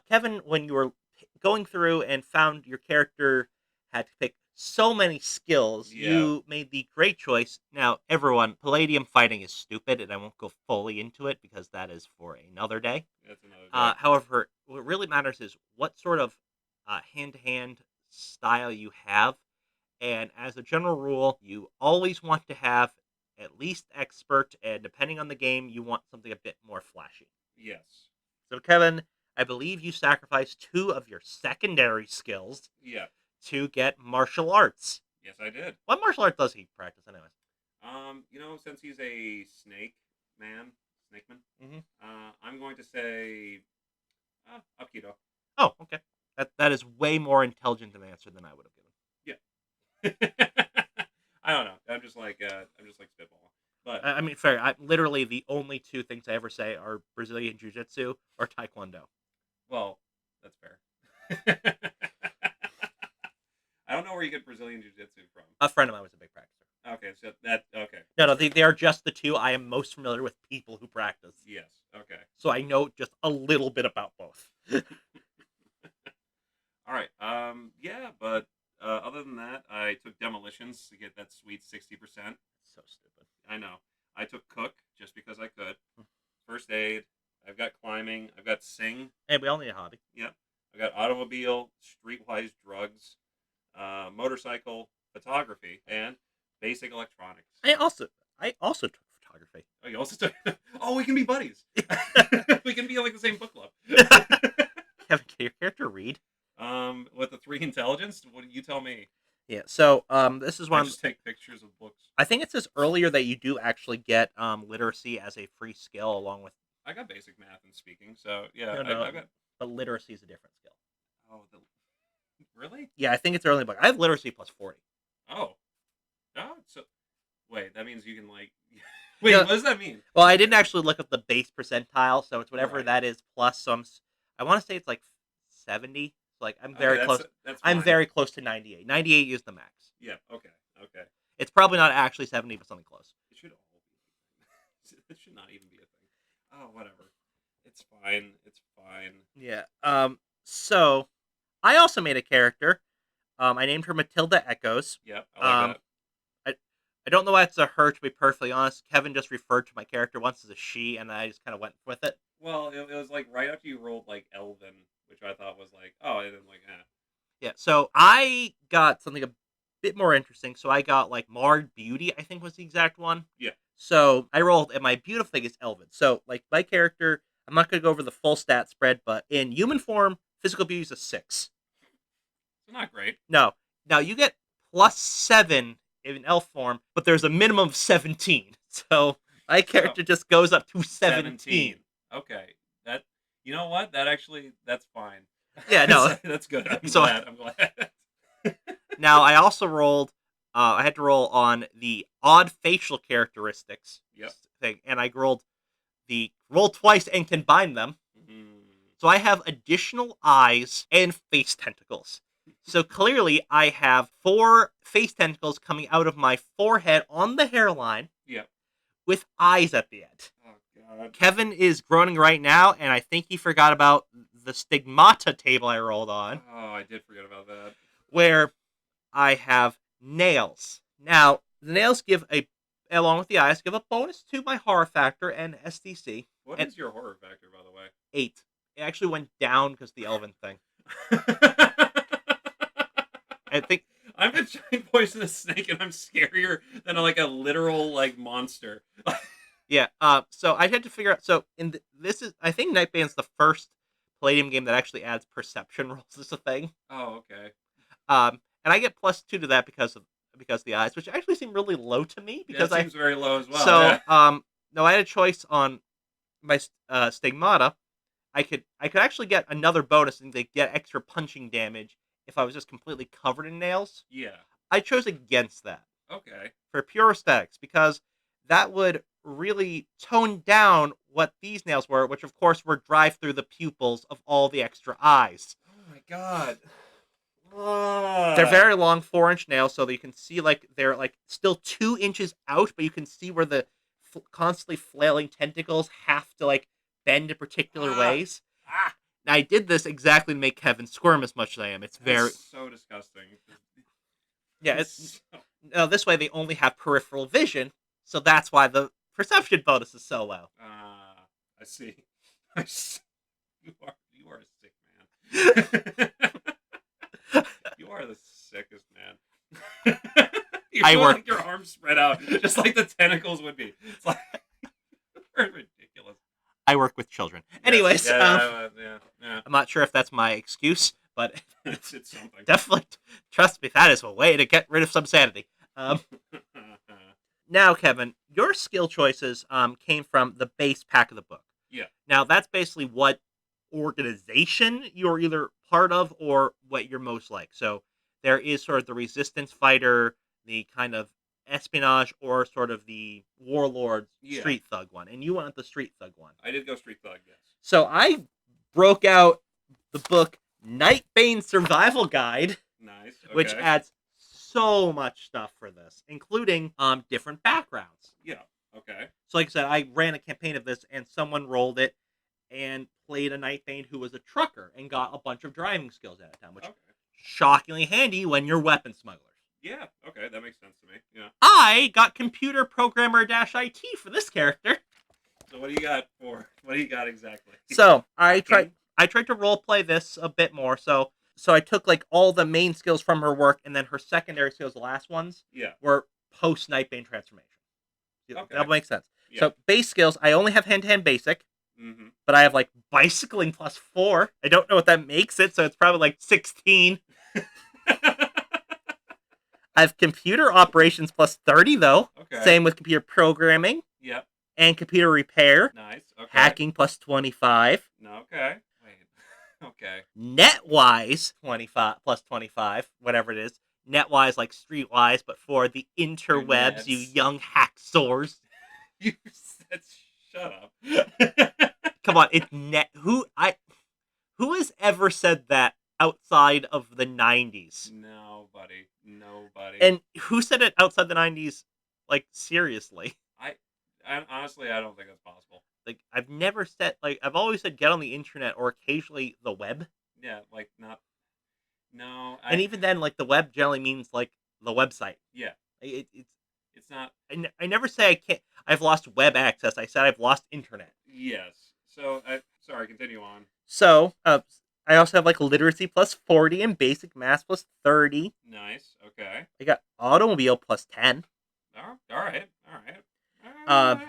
Kevin, when you were going through and found your character had to pick so many skills, Yeah. you made the great choice. Now, everyone, Palladium fighting is stupid, and I won't go fully into it because that is for another day. that's another. Day. However, what really matters is what sort of hand-to-hand style you have. And as a general rule, you always want to have at least expert, and depending on the game, you want something a bit more flashy. Yes. So, Kevin, I believe you sacrificed 2 of your secondary skills Yeah. to get martial arts. Yes, I did. What martial art does he practice, anyways? Since he's a snake snakeman, Mhm. I'm going to say Aikido. Oh, okay. That is way more intelligent an answer than I would have given. I don't know. I'm just like spitballing. But I mean, fair. Literally, the only 2 things I ever say are Brazilian Jiu Jitsu or Taekwondo. well, that's fair. I don't know where you get Brazilian Jiu-Jitsu from. A friend of mine was a big practicer. Okay, so that okay. No, they are just the two I am most familiar with people who practice. Yes. Okay. So I know just a little bit about both. All right. Yeah, but other than that, I took demolitions to get that sweet 60%. So stupid. I know. I took cook just because I could. First aid. I've got climbing. I've got sing. Hey, we all need a hobby. Yep. I got automobile, streetwise drugs, motorcycle, photography, and basic electronics. I also took photography. Oh, you also took. Oh, we can be buddies. We can be like the same book club. Kevin, can your character read? With the 3 intelligence, what do you tell me? Yeah. So this is I one. just take pictures of books. I think it says earlier that you do actually get literacy as a free skill along with. I got basic math and speaking, so yeah, No, I got. but literacy is a different skill. Oh, really? Yeah, I think it's early in the book. I have literacy plus 40. Oh, oh. So, wait, that means you can like. Wait, Yeah. what does that mean? Well, I didn't actually look up the base percentile, so it's whatever Right. that is plus. So I want to say it's like 70. So like I'm very Okay, close. That's I'm fine. very close to 98. 98 is the max. Yeah. Okay. Okay. It's probably not actually 70, but something close. It should all be. It should not even be a thing. Oh, whatever. It's fine. It's fine. Yeah. So I also made a character. I named her Matilda Echoes. Yep. I like that. I don't know why it's a her, to be perfectly honest. Kevin just referred to my character once as a she, and I just kind of went with it. Well, it was like right after you rolled like Elven, which I thought was like, oh, and then like, Yeah, so I got something a bit more interesting. So I got like Marred Beauty, I think was the exact one. Yeah. So I rolled, and my beautiful thing is Elven. So like my character, I'm not going to go over the full stat spread, but in human form, physical beauty is a 6. it's not great. No. Now you get +7 in elf form, but there's a minimum of 17. So my character just goes up to 17. Okay, that you know what? That's fine. Yeah, no. That's good. I'm So- glad. I'm glad. Now I also rolled. I had to roll on the odd facial characteristics Yep. thing, and I rolled twice and combine them. Mm. So I have additional eyes and face tentacles. So clearly, I have 4 face tentacles coming out of my forehead on the hairline. Yep. With eyes at the end. Oh God. Kevin is groaning right now, and I think he forgot about the stigmata table I rolled on, Oh, I did forget about that. where I have nails. Now, the nails along with the eyes, give a bonus to my horror factor and SDC. What And- is your horror factor, by the way? 8. It actually went down because the elven thing. I think I'm a giant poisonous snake, and I'm scarier than like a literal like monster. Yeah. So I had to figure out. So this is, I think Nightbane's the first Palladium game that actually adds perception rolls as a thing. Oh, okay. And I get +2 to that because of the eyes, which actually seem really low to me because That seems very low as well. So yeah. no, I had a choice on my stigmata. I could actually get another bonus and they get extra punching damage if I was just completely covered in nails. Yeah. I chose against that Okay. for pure aesthetics because that would really tone down what these nails were, which of course were drive through the pupils of all the extra eyes. Oh my God. They're very long 4-inch nails, so that you can see like they're like still 2 inches out, but you can see where the constantly flailing tentacles have to like bend in particular ways. Ah. Now, I did this exactly to make Kevin squirm as much as I am. It's very That's so disgusting. yeah. Now this way they only have peripheral vision, so that's why the perception bonus is so low. I see. You are a sick man. You are the sickest man. You're I doing, work- like your arms spread out, just like the tentacles would be. It's like ridiculous. I work with children. Anyways, yeah. I'm not sure if that's my excuse, but It's something. definitely trust me, that is a way to get rid of some sanity. Now, Kevin, your skill choices came from the base pack of the book. Yeah. Now, that's basically what organization you're either part of or what you're most like. So there is sort of the resistance fighter, the kind of espionage, or sort of the warlord Yeah. street thug one. And you went with the street thug one. I did go street thug, yes. So I broke out the book Nightbane Survival Guide, Nice. Okay. which adds so much stuff for this, including different backgrounds. Yeah. Okay. So, like I said, I ran a campaign of this, and someone rolled it and played a Nightbane who was a trucker and got a bunch of driving skills at a time, which Okay. shockingly handy when you're weapon smugglers. Yeah. Okay. That makes sense to me. Yeah. I got computer programmer -IT for this character. So what do you got for? What do you got exactly? So I Hacking? tried to role play this a bit more. So I took like all the main skills from her work, and then her secondary skills, the last ones, Yeah. were post Nightbane transformation. Okay. That makes sense. Yeah. So base skills, I only have hand-to-hand basic, Mm-hmm. but I have like bicycling +4. I don't know what that makes it, so it's probably like 16. I have computer operations +30 though. Okay. Same with computer programming Yep. and computer repair. Nice. Okay. Hacking +25. No. Okay. Wait. Okay. Netwise 25 +25, whatever it is. Netwise like streetwise, but for the interwebs, you nets. young hacksaws. You said shut up. Come on, it's net. Who has ever said that outside of the 90s? Nobody. And who said it outside the 90s? Like seriously. I honestly, I don't think that's possible. Like I've never said, like I've always said get on the internet or occasionally the web. Yeah, like not. No, And even then, like the web generally means like the website. yeah, It's not. I never say I can't. I've lost web access. I said I've lost internet. Yes. So, sorry. Continue on. So I also have like literacy +40 and basic math +30. Nice. Okay. I got automobile +10. All right. Um,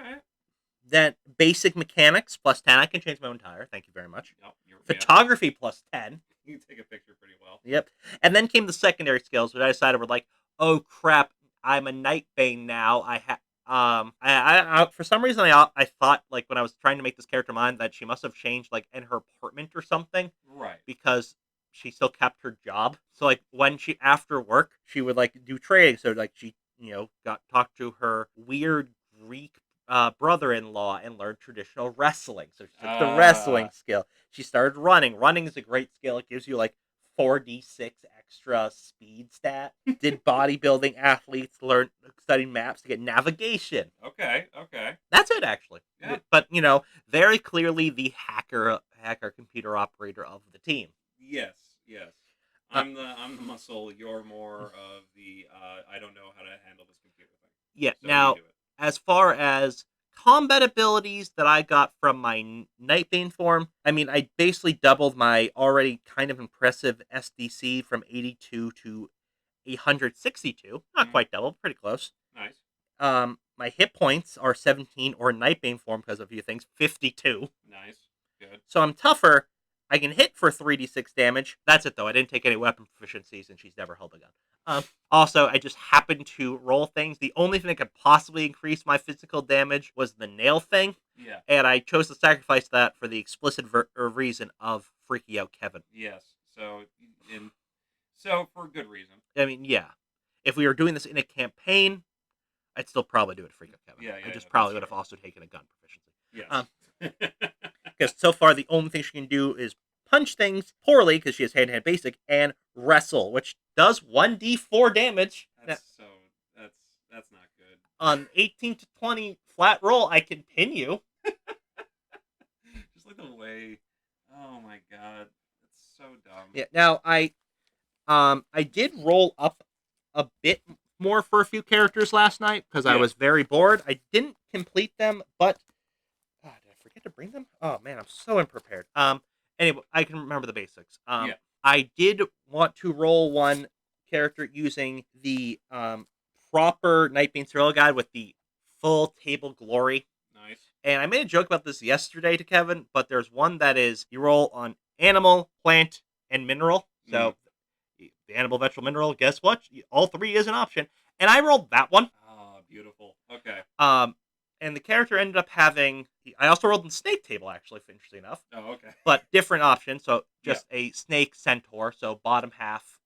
Then basic mechanics +10. I can change my own tire. Thank you very much. Yep, Photography +10. you take a picture pretty well. Yep. And then came the secondary skills, which I decided were like, oh crap, I'm a Nightbane now. I for some reason I thought like when I was trying to make this character mine that she must have changed like in her apartment or something Right. because she still kept her job. So like when she after work she would like do trading. So like she got talked to her weird Greek brother-in-law and learned traditional wrestling. So she took the wrestling skill. She started running. Running is a great skill. It gives you like 4d6 extra speed stat. Did bodybuilding athletes study maps to get navigation? Okay. That's it actually. Yeah. But very clearly the hacker computer operator of the team. Yes. I'm the muscle. You're more of the I don't know how to handle this computer thing. Yeah. So Now, you do it. as far as combat abilities that I got from my Nightbane form, I mean, I basically doubled my already kind of impressive SDC from 82 to 162. Not quite double, pretty close. Nice. My hit points are 17, or Nightbane form because of a few things, 52. Nice. Good. So I'm tougher. I can hit for 3d6 damage. That's it though. I didn't take any weapon proficiencies, and she's never held a gun. Also, I just happened to roll things. The only thing that could possibly increase my physical damage was the nail thing. Yeah. And I chose to sacrifice that for the explicit reason of freaking out Kevin. Yes. So for good reason. I mean, yeah. If we were doing this in a campaign, I'd still probably do it for freaking out Kevin. Yeah, I just that's probably would have fair. also taken a gun proficiency. Yes. Because so far the only thing she can do is punch things poorly because she has hand-to-hand basic and wrestle, which does 1d4 damage. That's not good. On 18 to 20 flat roll, I can pin you. Just like the way. Oh my god, that's so dumb. Yeah. Now I did roll up a bit more for a few characters last night because I was very bored. I didn't complete them, but did I forget to bring them? Oh man, I'm so unprepared. Anyway, I can remember the basics. I did want to roll one character using the proper Nightbane serial guide with the full table glory. Nice. And I made a joke about this yesterday to Kevin, but there's one that is you roll on animal, plant, and mineral. So the animal, vegetable, mineral, guess what? All three is an option. And I rolled that one. Oh, beautiful. Okay. And the character ended up having... I also rolled the snake table, actually, interesting enough. Oh, okay. But different options. So just a snake centaur, so bottom half.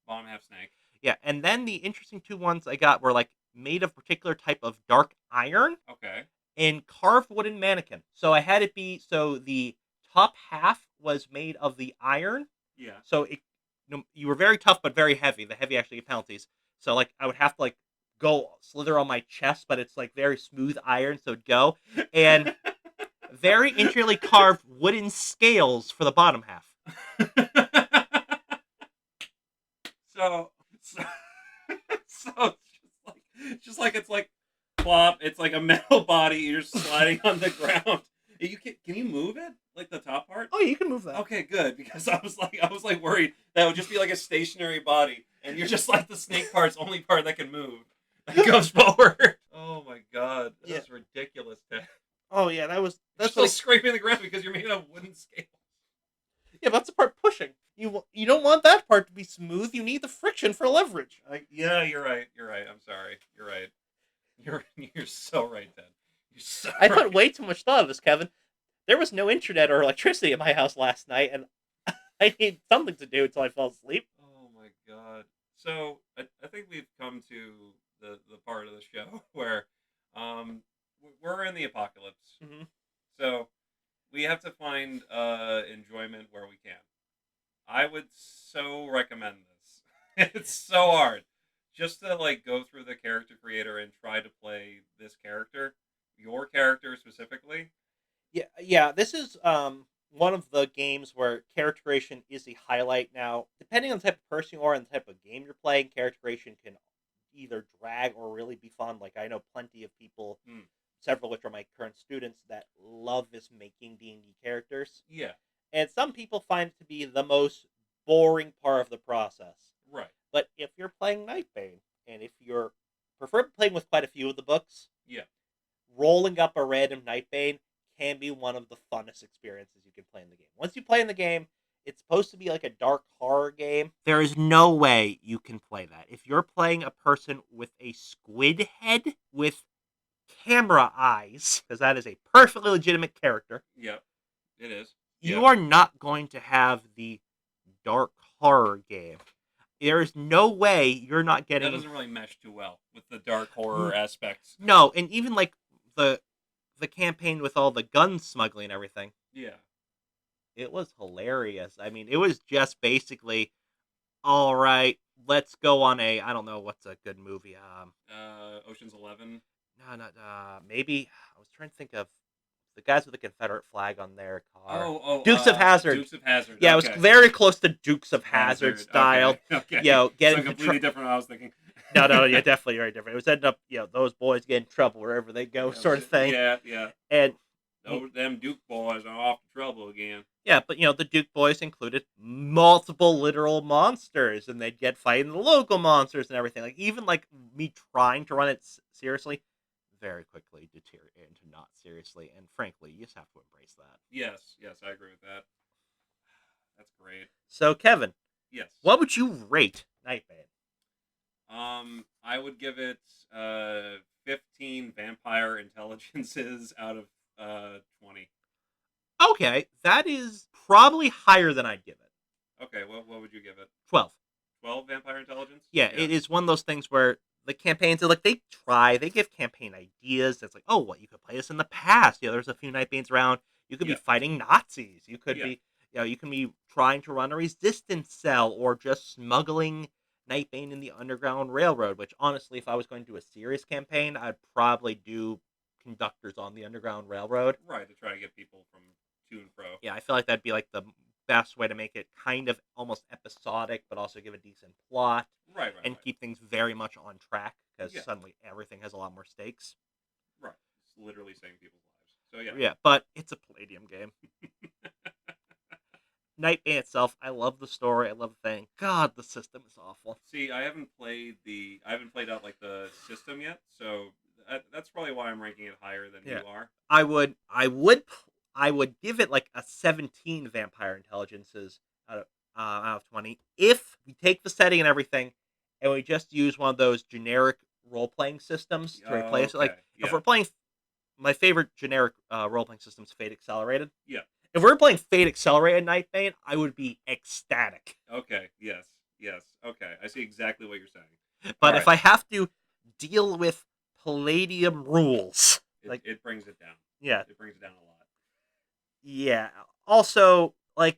Bottom half snake. Yeah, and then the interesting two ones I got were like made of particular type of dark iron. Okay. And carved wooden mannequin. So I had it be... So the top half was made of the iron. Yeah. So you were very tough but very heavy. The heavy actually get penalties. So like I would have to like go slither on my chest, but it's like very smooth iron, so it'd go. And very intricately carved wooden scales for the bottom half. so, so, so it's just like plop. It's like a metal body. You're sliding on the ground. Can you move it like the top part? Oh, yeah, you can move that. Okay, good, because I was like worried that would just be like a stationary body, and you're just like the snake part's only part that can move. That goes forward. Oh my god, that's ridiculous, Ted. Oh yeah, that's You're still scraping the ground because you're made of wooden scales. Yeah, but that's the part pushing. You don't want that part to be smooth. You need the friction for leverage. Yeah, you're right. You're right. I'm sorry. You're right. You're so right, Ted. You're so I right. put way too much thought into this, Kevin. There was no internet or electricity at my house last night, and I needed something to do until I fell asleep. Oh my god. So I think we've come to the part of the show where we're in the apocalypse. Mm-hmm. So we have to find enjoyment where we can. I would so recommend this. It's so hard. Just to like go through the character creator and try to play this character, your character specifically. Yeah. This is one of the games where character creation is the highlight. Now, depending on the type of person you are and the type of game you're playing, character creation can either drag or really be fun. Like I know plenty of people, several of which are my current students, that love this making D&D characters. Yeah. And some people find it to be the most boring part of the process. Right. But if you're playing Nightbane, and if you're prefer playing with quite a few of the books, yeah, rolling up a random Nightbane can be one of the funnest experiences you can play in the game. Once you play in the game, it's supposed to be like a dark horror game. There is no way you can play that. If you're playing a person with a squid head with camera eyes, because that is a perfectly legitimate character. Yep, it is. You are not going to have the dark horror game. There is no way you're not getting. That doesn't really mesh too well with the dark horror aspects. No, and even like the campaign with all the gun smuggling and everything. Yeah. It was hilarious. I mean, it was just basically, all right, let's go on a, I don't know what's a good movie. Ocean's 11. No, not maybe. I was trying to think of the guys with the Confederate flag on their car. Dukes of Hazzard. Dukes of Hazzard. Yeah, okay. It was very close to Dukes of Hazzard style. Okay. You know, getting completely different than I was thinking. No, yeah, definitely very different. It was ending up, those boys get in trouble wherever they go, sort of thing. Yeah. And them Duke boys are off to trouble again. Yeah, but the Duke boys included multiple literal monsters, and they'd get fighting the local monsters and everything. Like even like me trying to run it seriously, very quickly deteriorated into not seriously. And frankly, you just have to embrace that. Yes, I agree with that. That's great. So Kevin, yes, what would you rate Nightbane? I would give it 15 vampire intelligences out of 20. Okay, that is probably higher than I'd give it. Okay, what would you give it? 12. 12 vampire intelligence? Yeah, it is one of those things where the campaigns are like they give campaign ideas. It's like, oh, well, you could play this in the past. There's a few Nightbanes around. You could be fighting Nazis. You could be, you can be trying to run a resistance cell or just smuggling Nightbane in the Underground Railroad. Which honestly, if I was going to do a serious campaign, I'd probably do conductors on the Underground Railroad. Right, to try to get people from to and fro. Yeah, I feel like that'd be like the best way to make it kind of almost episodic, but also give a decent plot. Right. And keep things very much on track, because suddenly everything has a lot more stakes. Right. It's literally saving people's lives. So Yeah, but it's a Palladium game. Nightbane itself, I love the story, I love the thing. God, the system is awful. See, I haven't played out like the system yet, so that's probably why I'm ranking it higher than you are. I would give it like a 17 vampire intelligences out of 20 if we take the setting and everything and we just use one of those generic role-playing systems to replace it. Like, if we're playing my favorite generic role-playing system is Fate Accelerated. Yeah. If we're playing Fate Accelerated Nightbane, I would be ecstatic. Okay, yes. Okay, I see exactly what you're saying. But if I have to deal with Palladium rules, it brings it down. Yeah. It brings it down a lot. Yeah. Also, like,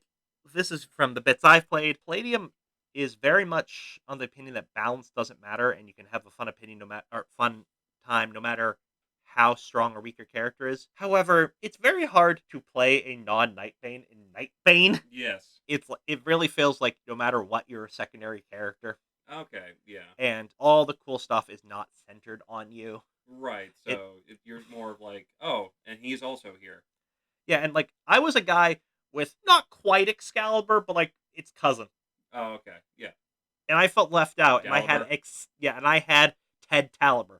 this is from the bits I've played. Palladium is very much on the opinion that balance doesn't matter, and you can have a fun opinion no matter or fun time no matter how strong or weak your character is. However, it's very hard to play a non-Nightbane in Nightbane. Yes. It really feels like no matter what, you're a secondary character, Okay. Yeah. and all the cool stuff is not centered on you. Right. It So if you're more of like, oh, and he's also here. Yeah, and like I was a guy with not quite Excalibur, but like its cousin, Oh, okay. Yeah. and I felt left out. And I had Excalibur. and I had Ted Taliber,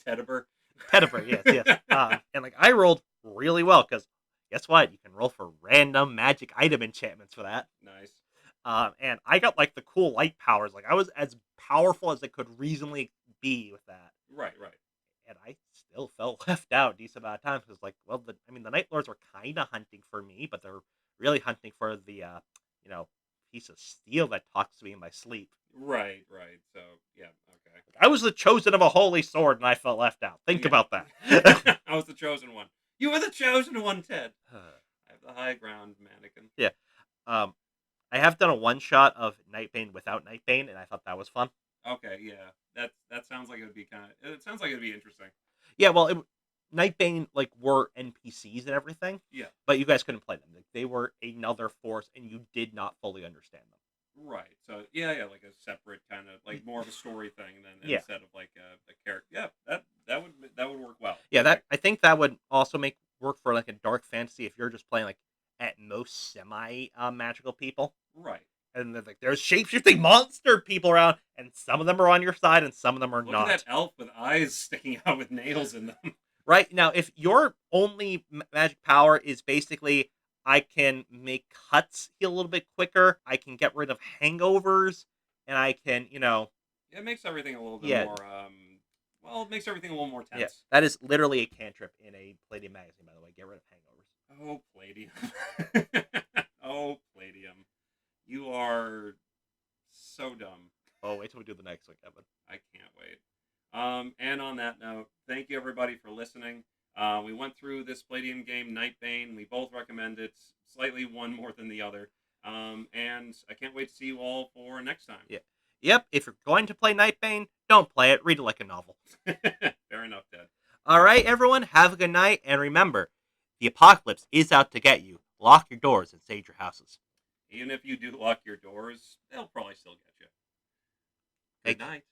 Tediber. Tediber, yes, yes. And like I rolled really well because guess what? You can roll for random magic item enchantments for that. Nice. And I got like the cool light powers. Like I was as powerful as it could reasonably be with that. Right. Right. And I still felt left out a decent amount of times because, like, well, the Night Lords were kind of hunting for me, but they're really hunting for the, you know, piece of steel that talks to me in my sleep. Right. Right. So yeah. Okay. I was the chosen of a holy sword, and I felt left out. Think Yeah. about that. I was the chosen one. You were the chosen one, Ted. I have the high ground, mannequin. Yeah. Um, I have done a one shot of Nightbane without Nightbane, and I thought that was fun. Okay, yeah. That sounds like it would be it sounds like it'd be interesting. Yeah, well, Nightbane like were NPCs and everything, Yeah. but you guys couldn't play them. Like, they were another force, and you did not fully understand them. Right. So yeah, like a separate kind of like more of a story thing than Yeah. instead of like a character. Yeah, that would work well. Yeah, Okay. I think that would also make work for like a dark fantasy if you're just playing like at most semi magical people, Right. and then, like there's shape shifting monster people around, and some of them are on your side and some of them are Look not. at that elf with eyes sticking out with nails in them. Right now, if your only magic power is basically I can make cuts heal a little bit quicker, I can get rid of hangovers, and I can It makes everything a little bit Yeah. more well, it makes everything a little more yeah, tense. that is literally a cantrip in a Palladium magazine, by the way. Get rid of hangovers. Oh, Palladium. Oh, Palladium. You are so dumb. Oh, wait till we do the next one, Kevin. I can't wait. And on that note, thank you everybody for listening. We went through this Palladium game, Nightbane. We both recommend it, slightly one more than the other. And I can't wait to see you all for next time. Yeah. Yep, if you're going to play Nightbane, don't play it. Read it like a novel. Fair enough, Dad. All right, everyone, have a good night, and remember, the apocalypse is out to get you. Lock your doors and sage your houses. Even if you do lock your doors, they'll probably still get you. Good Hey, night.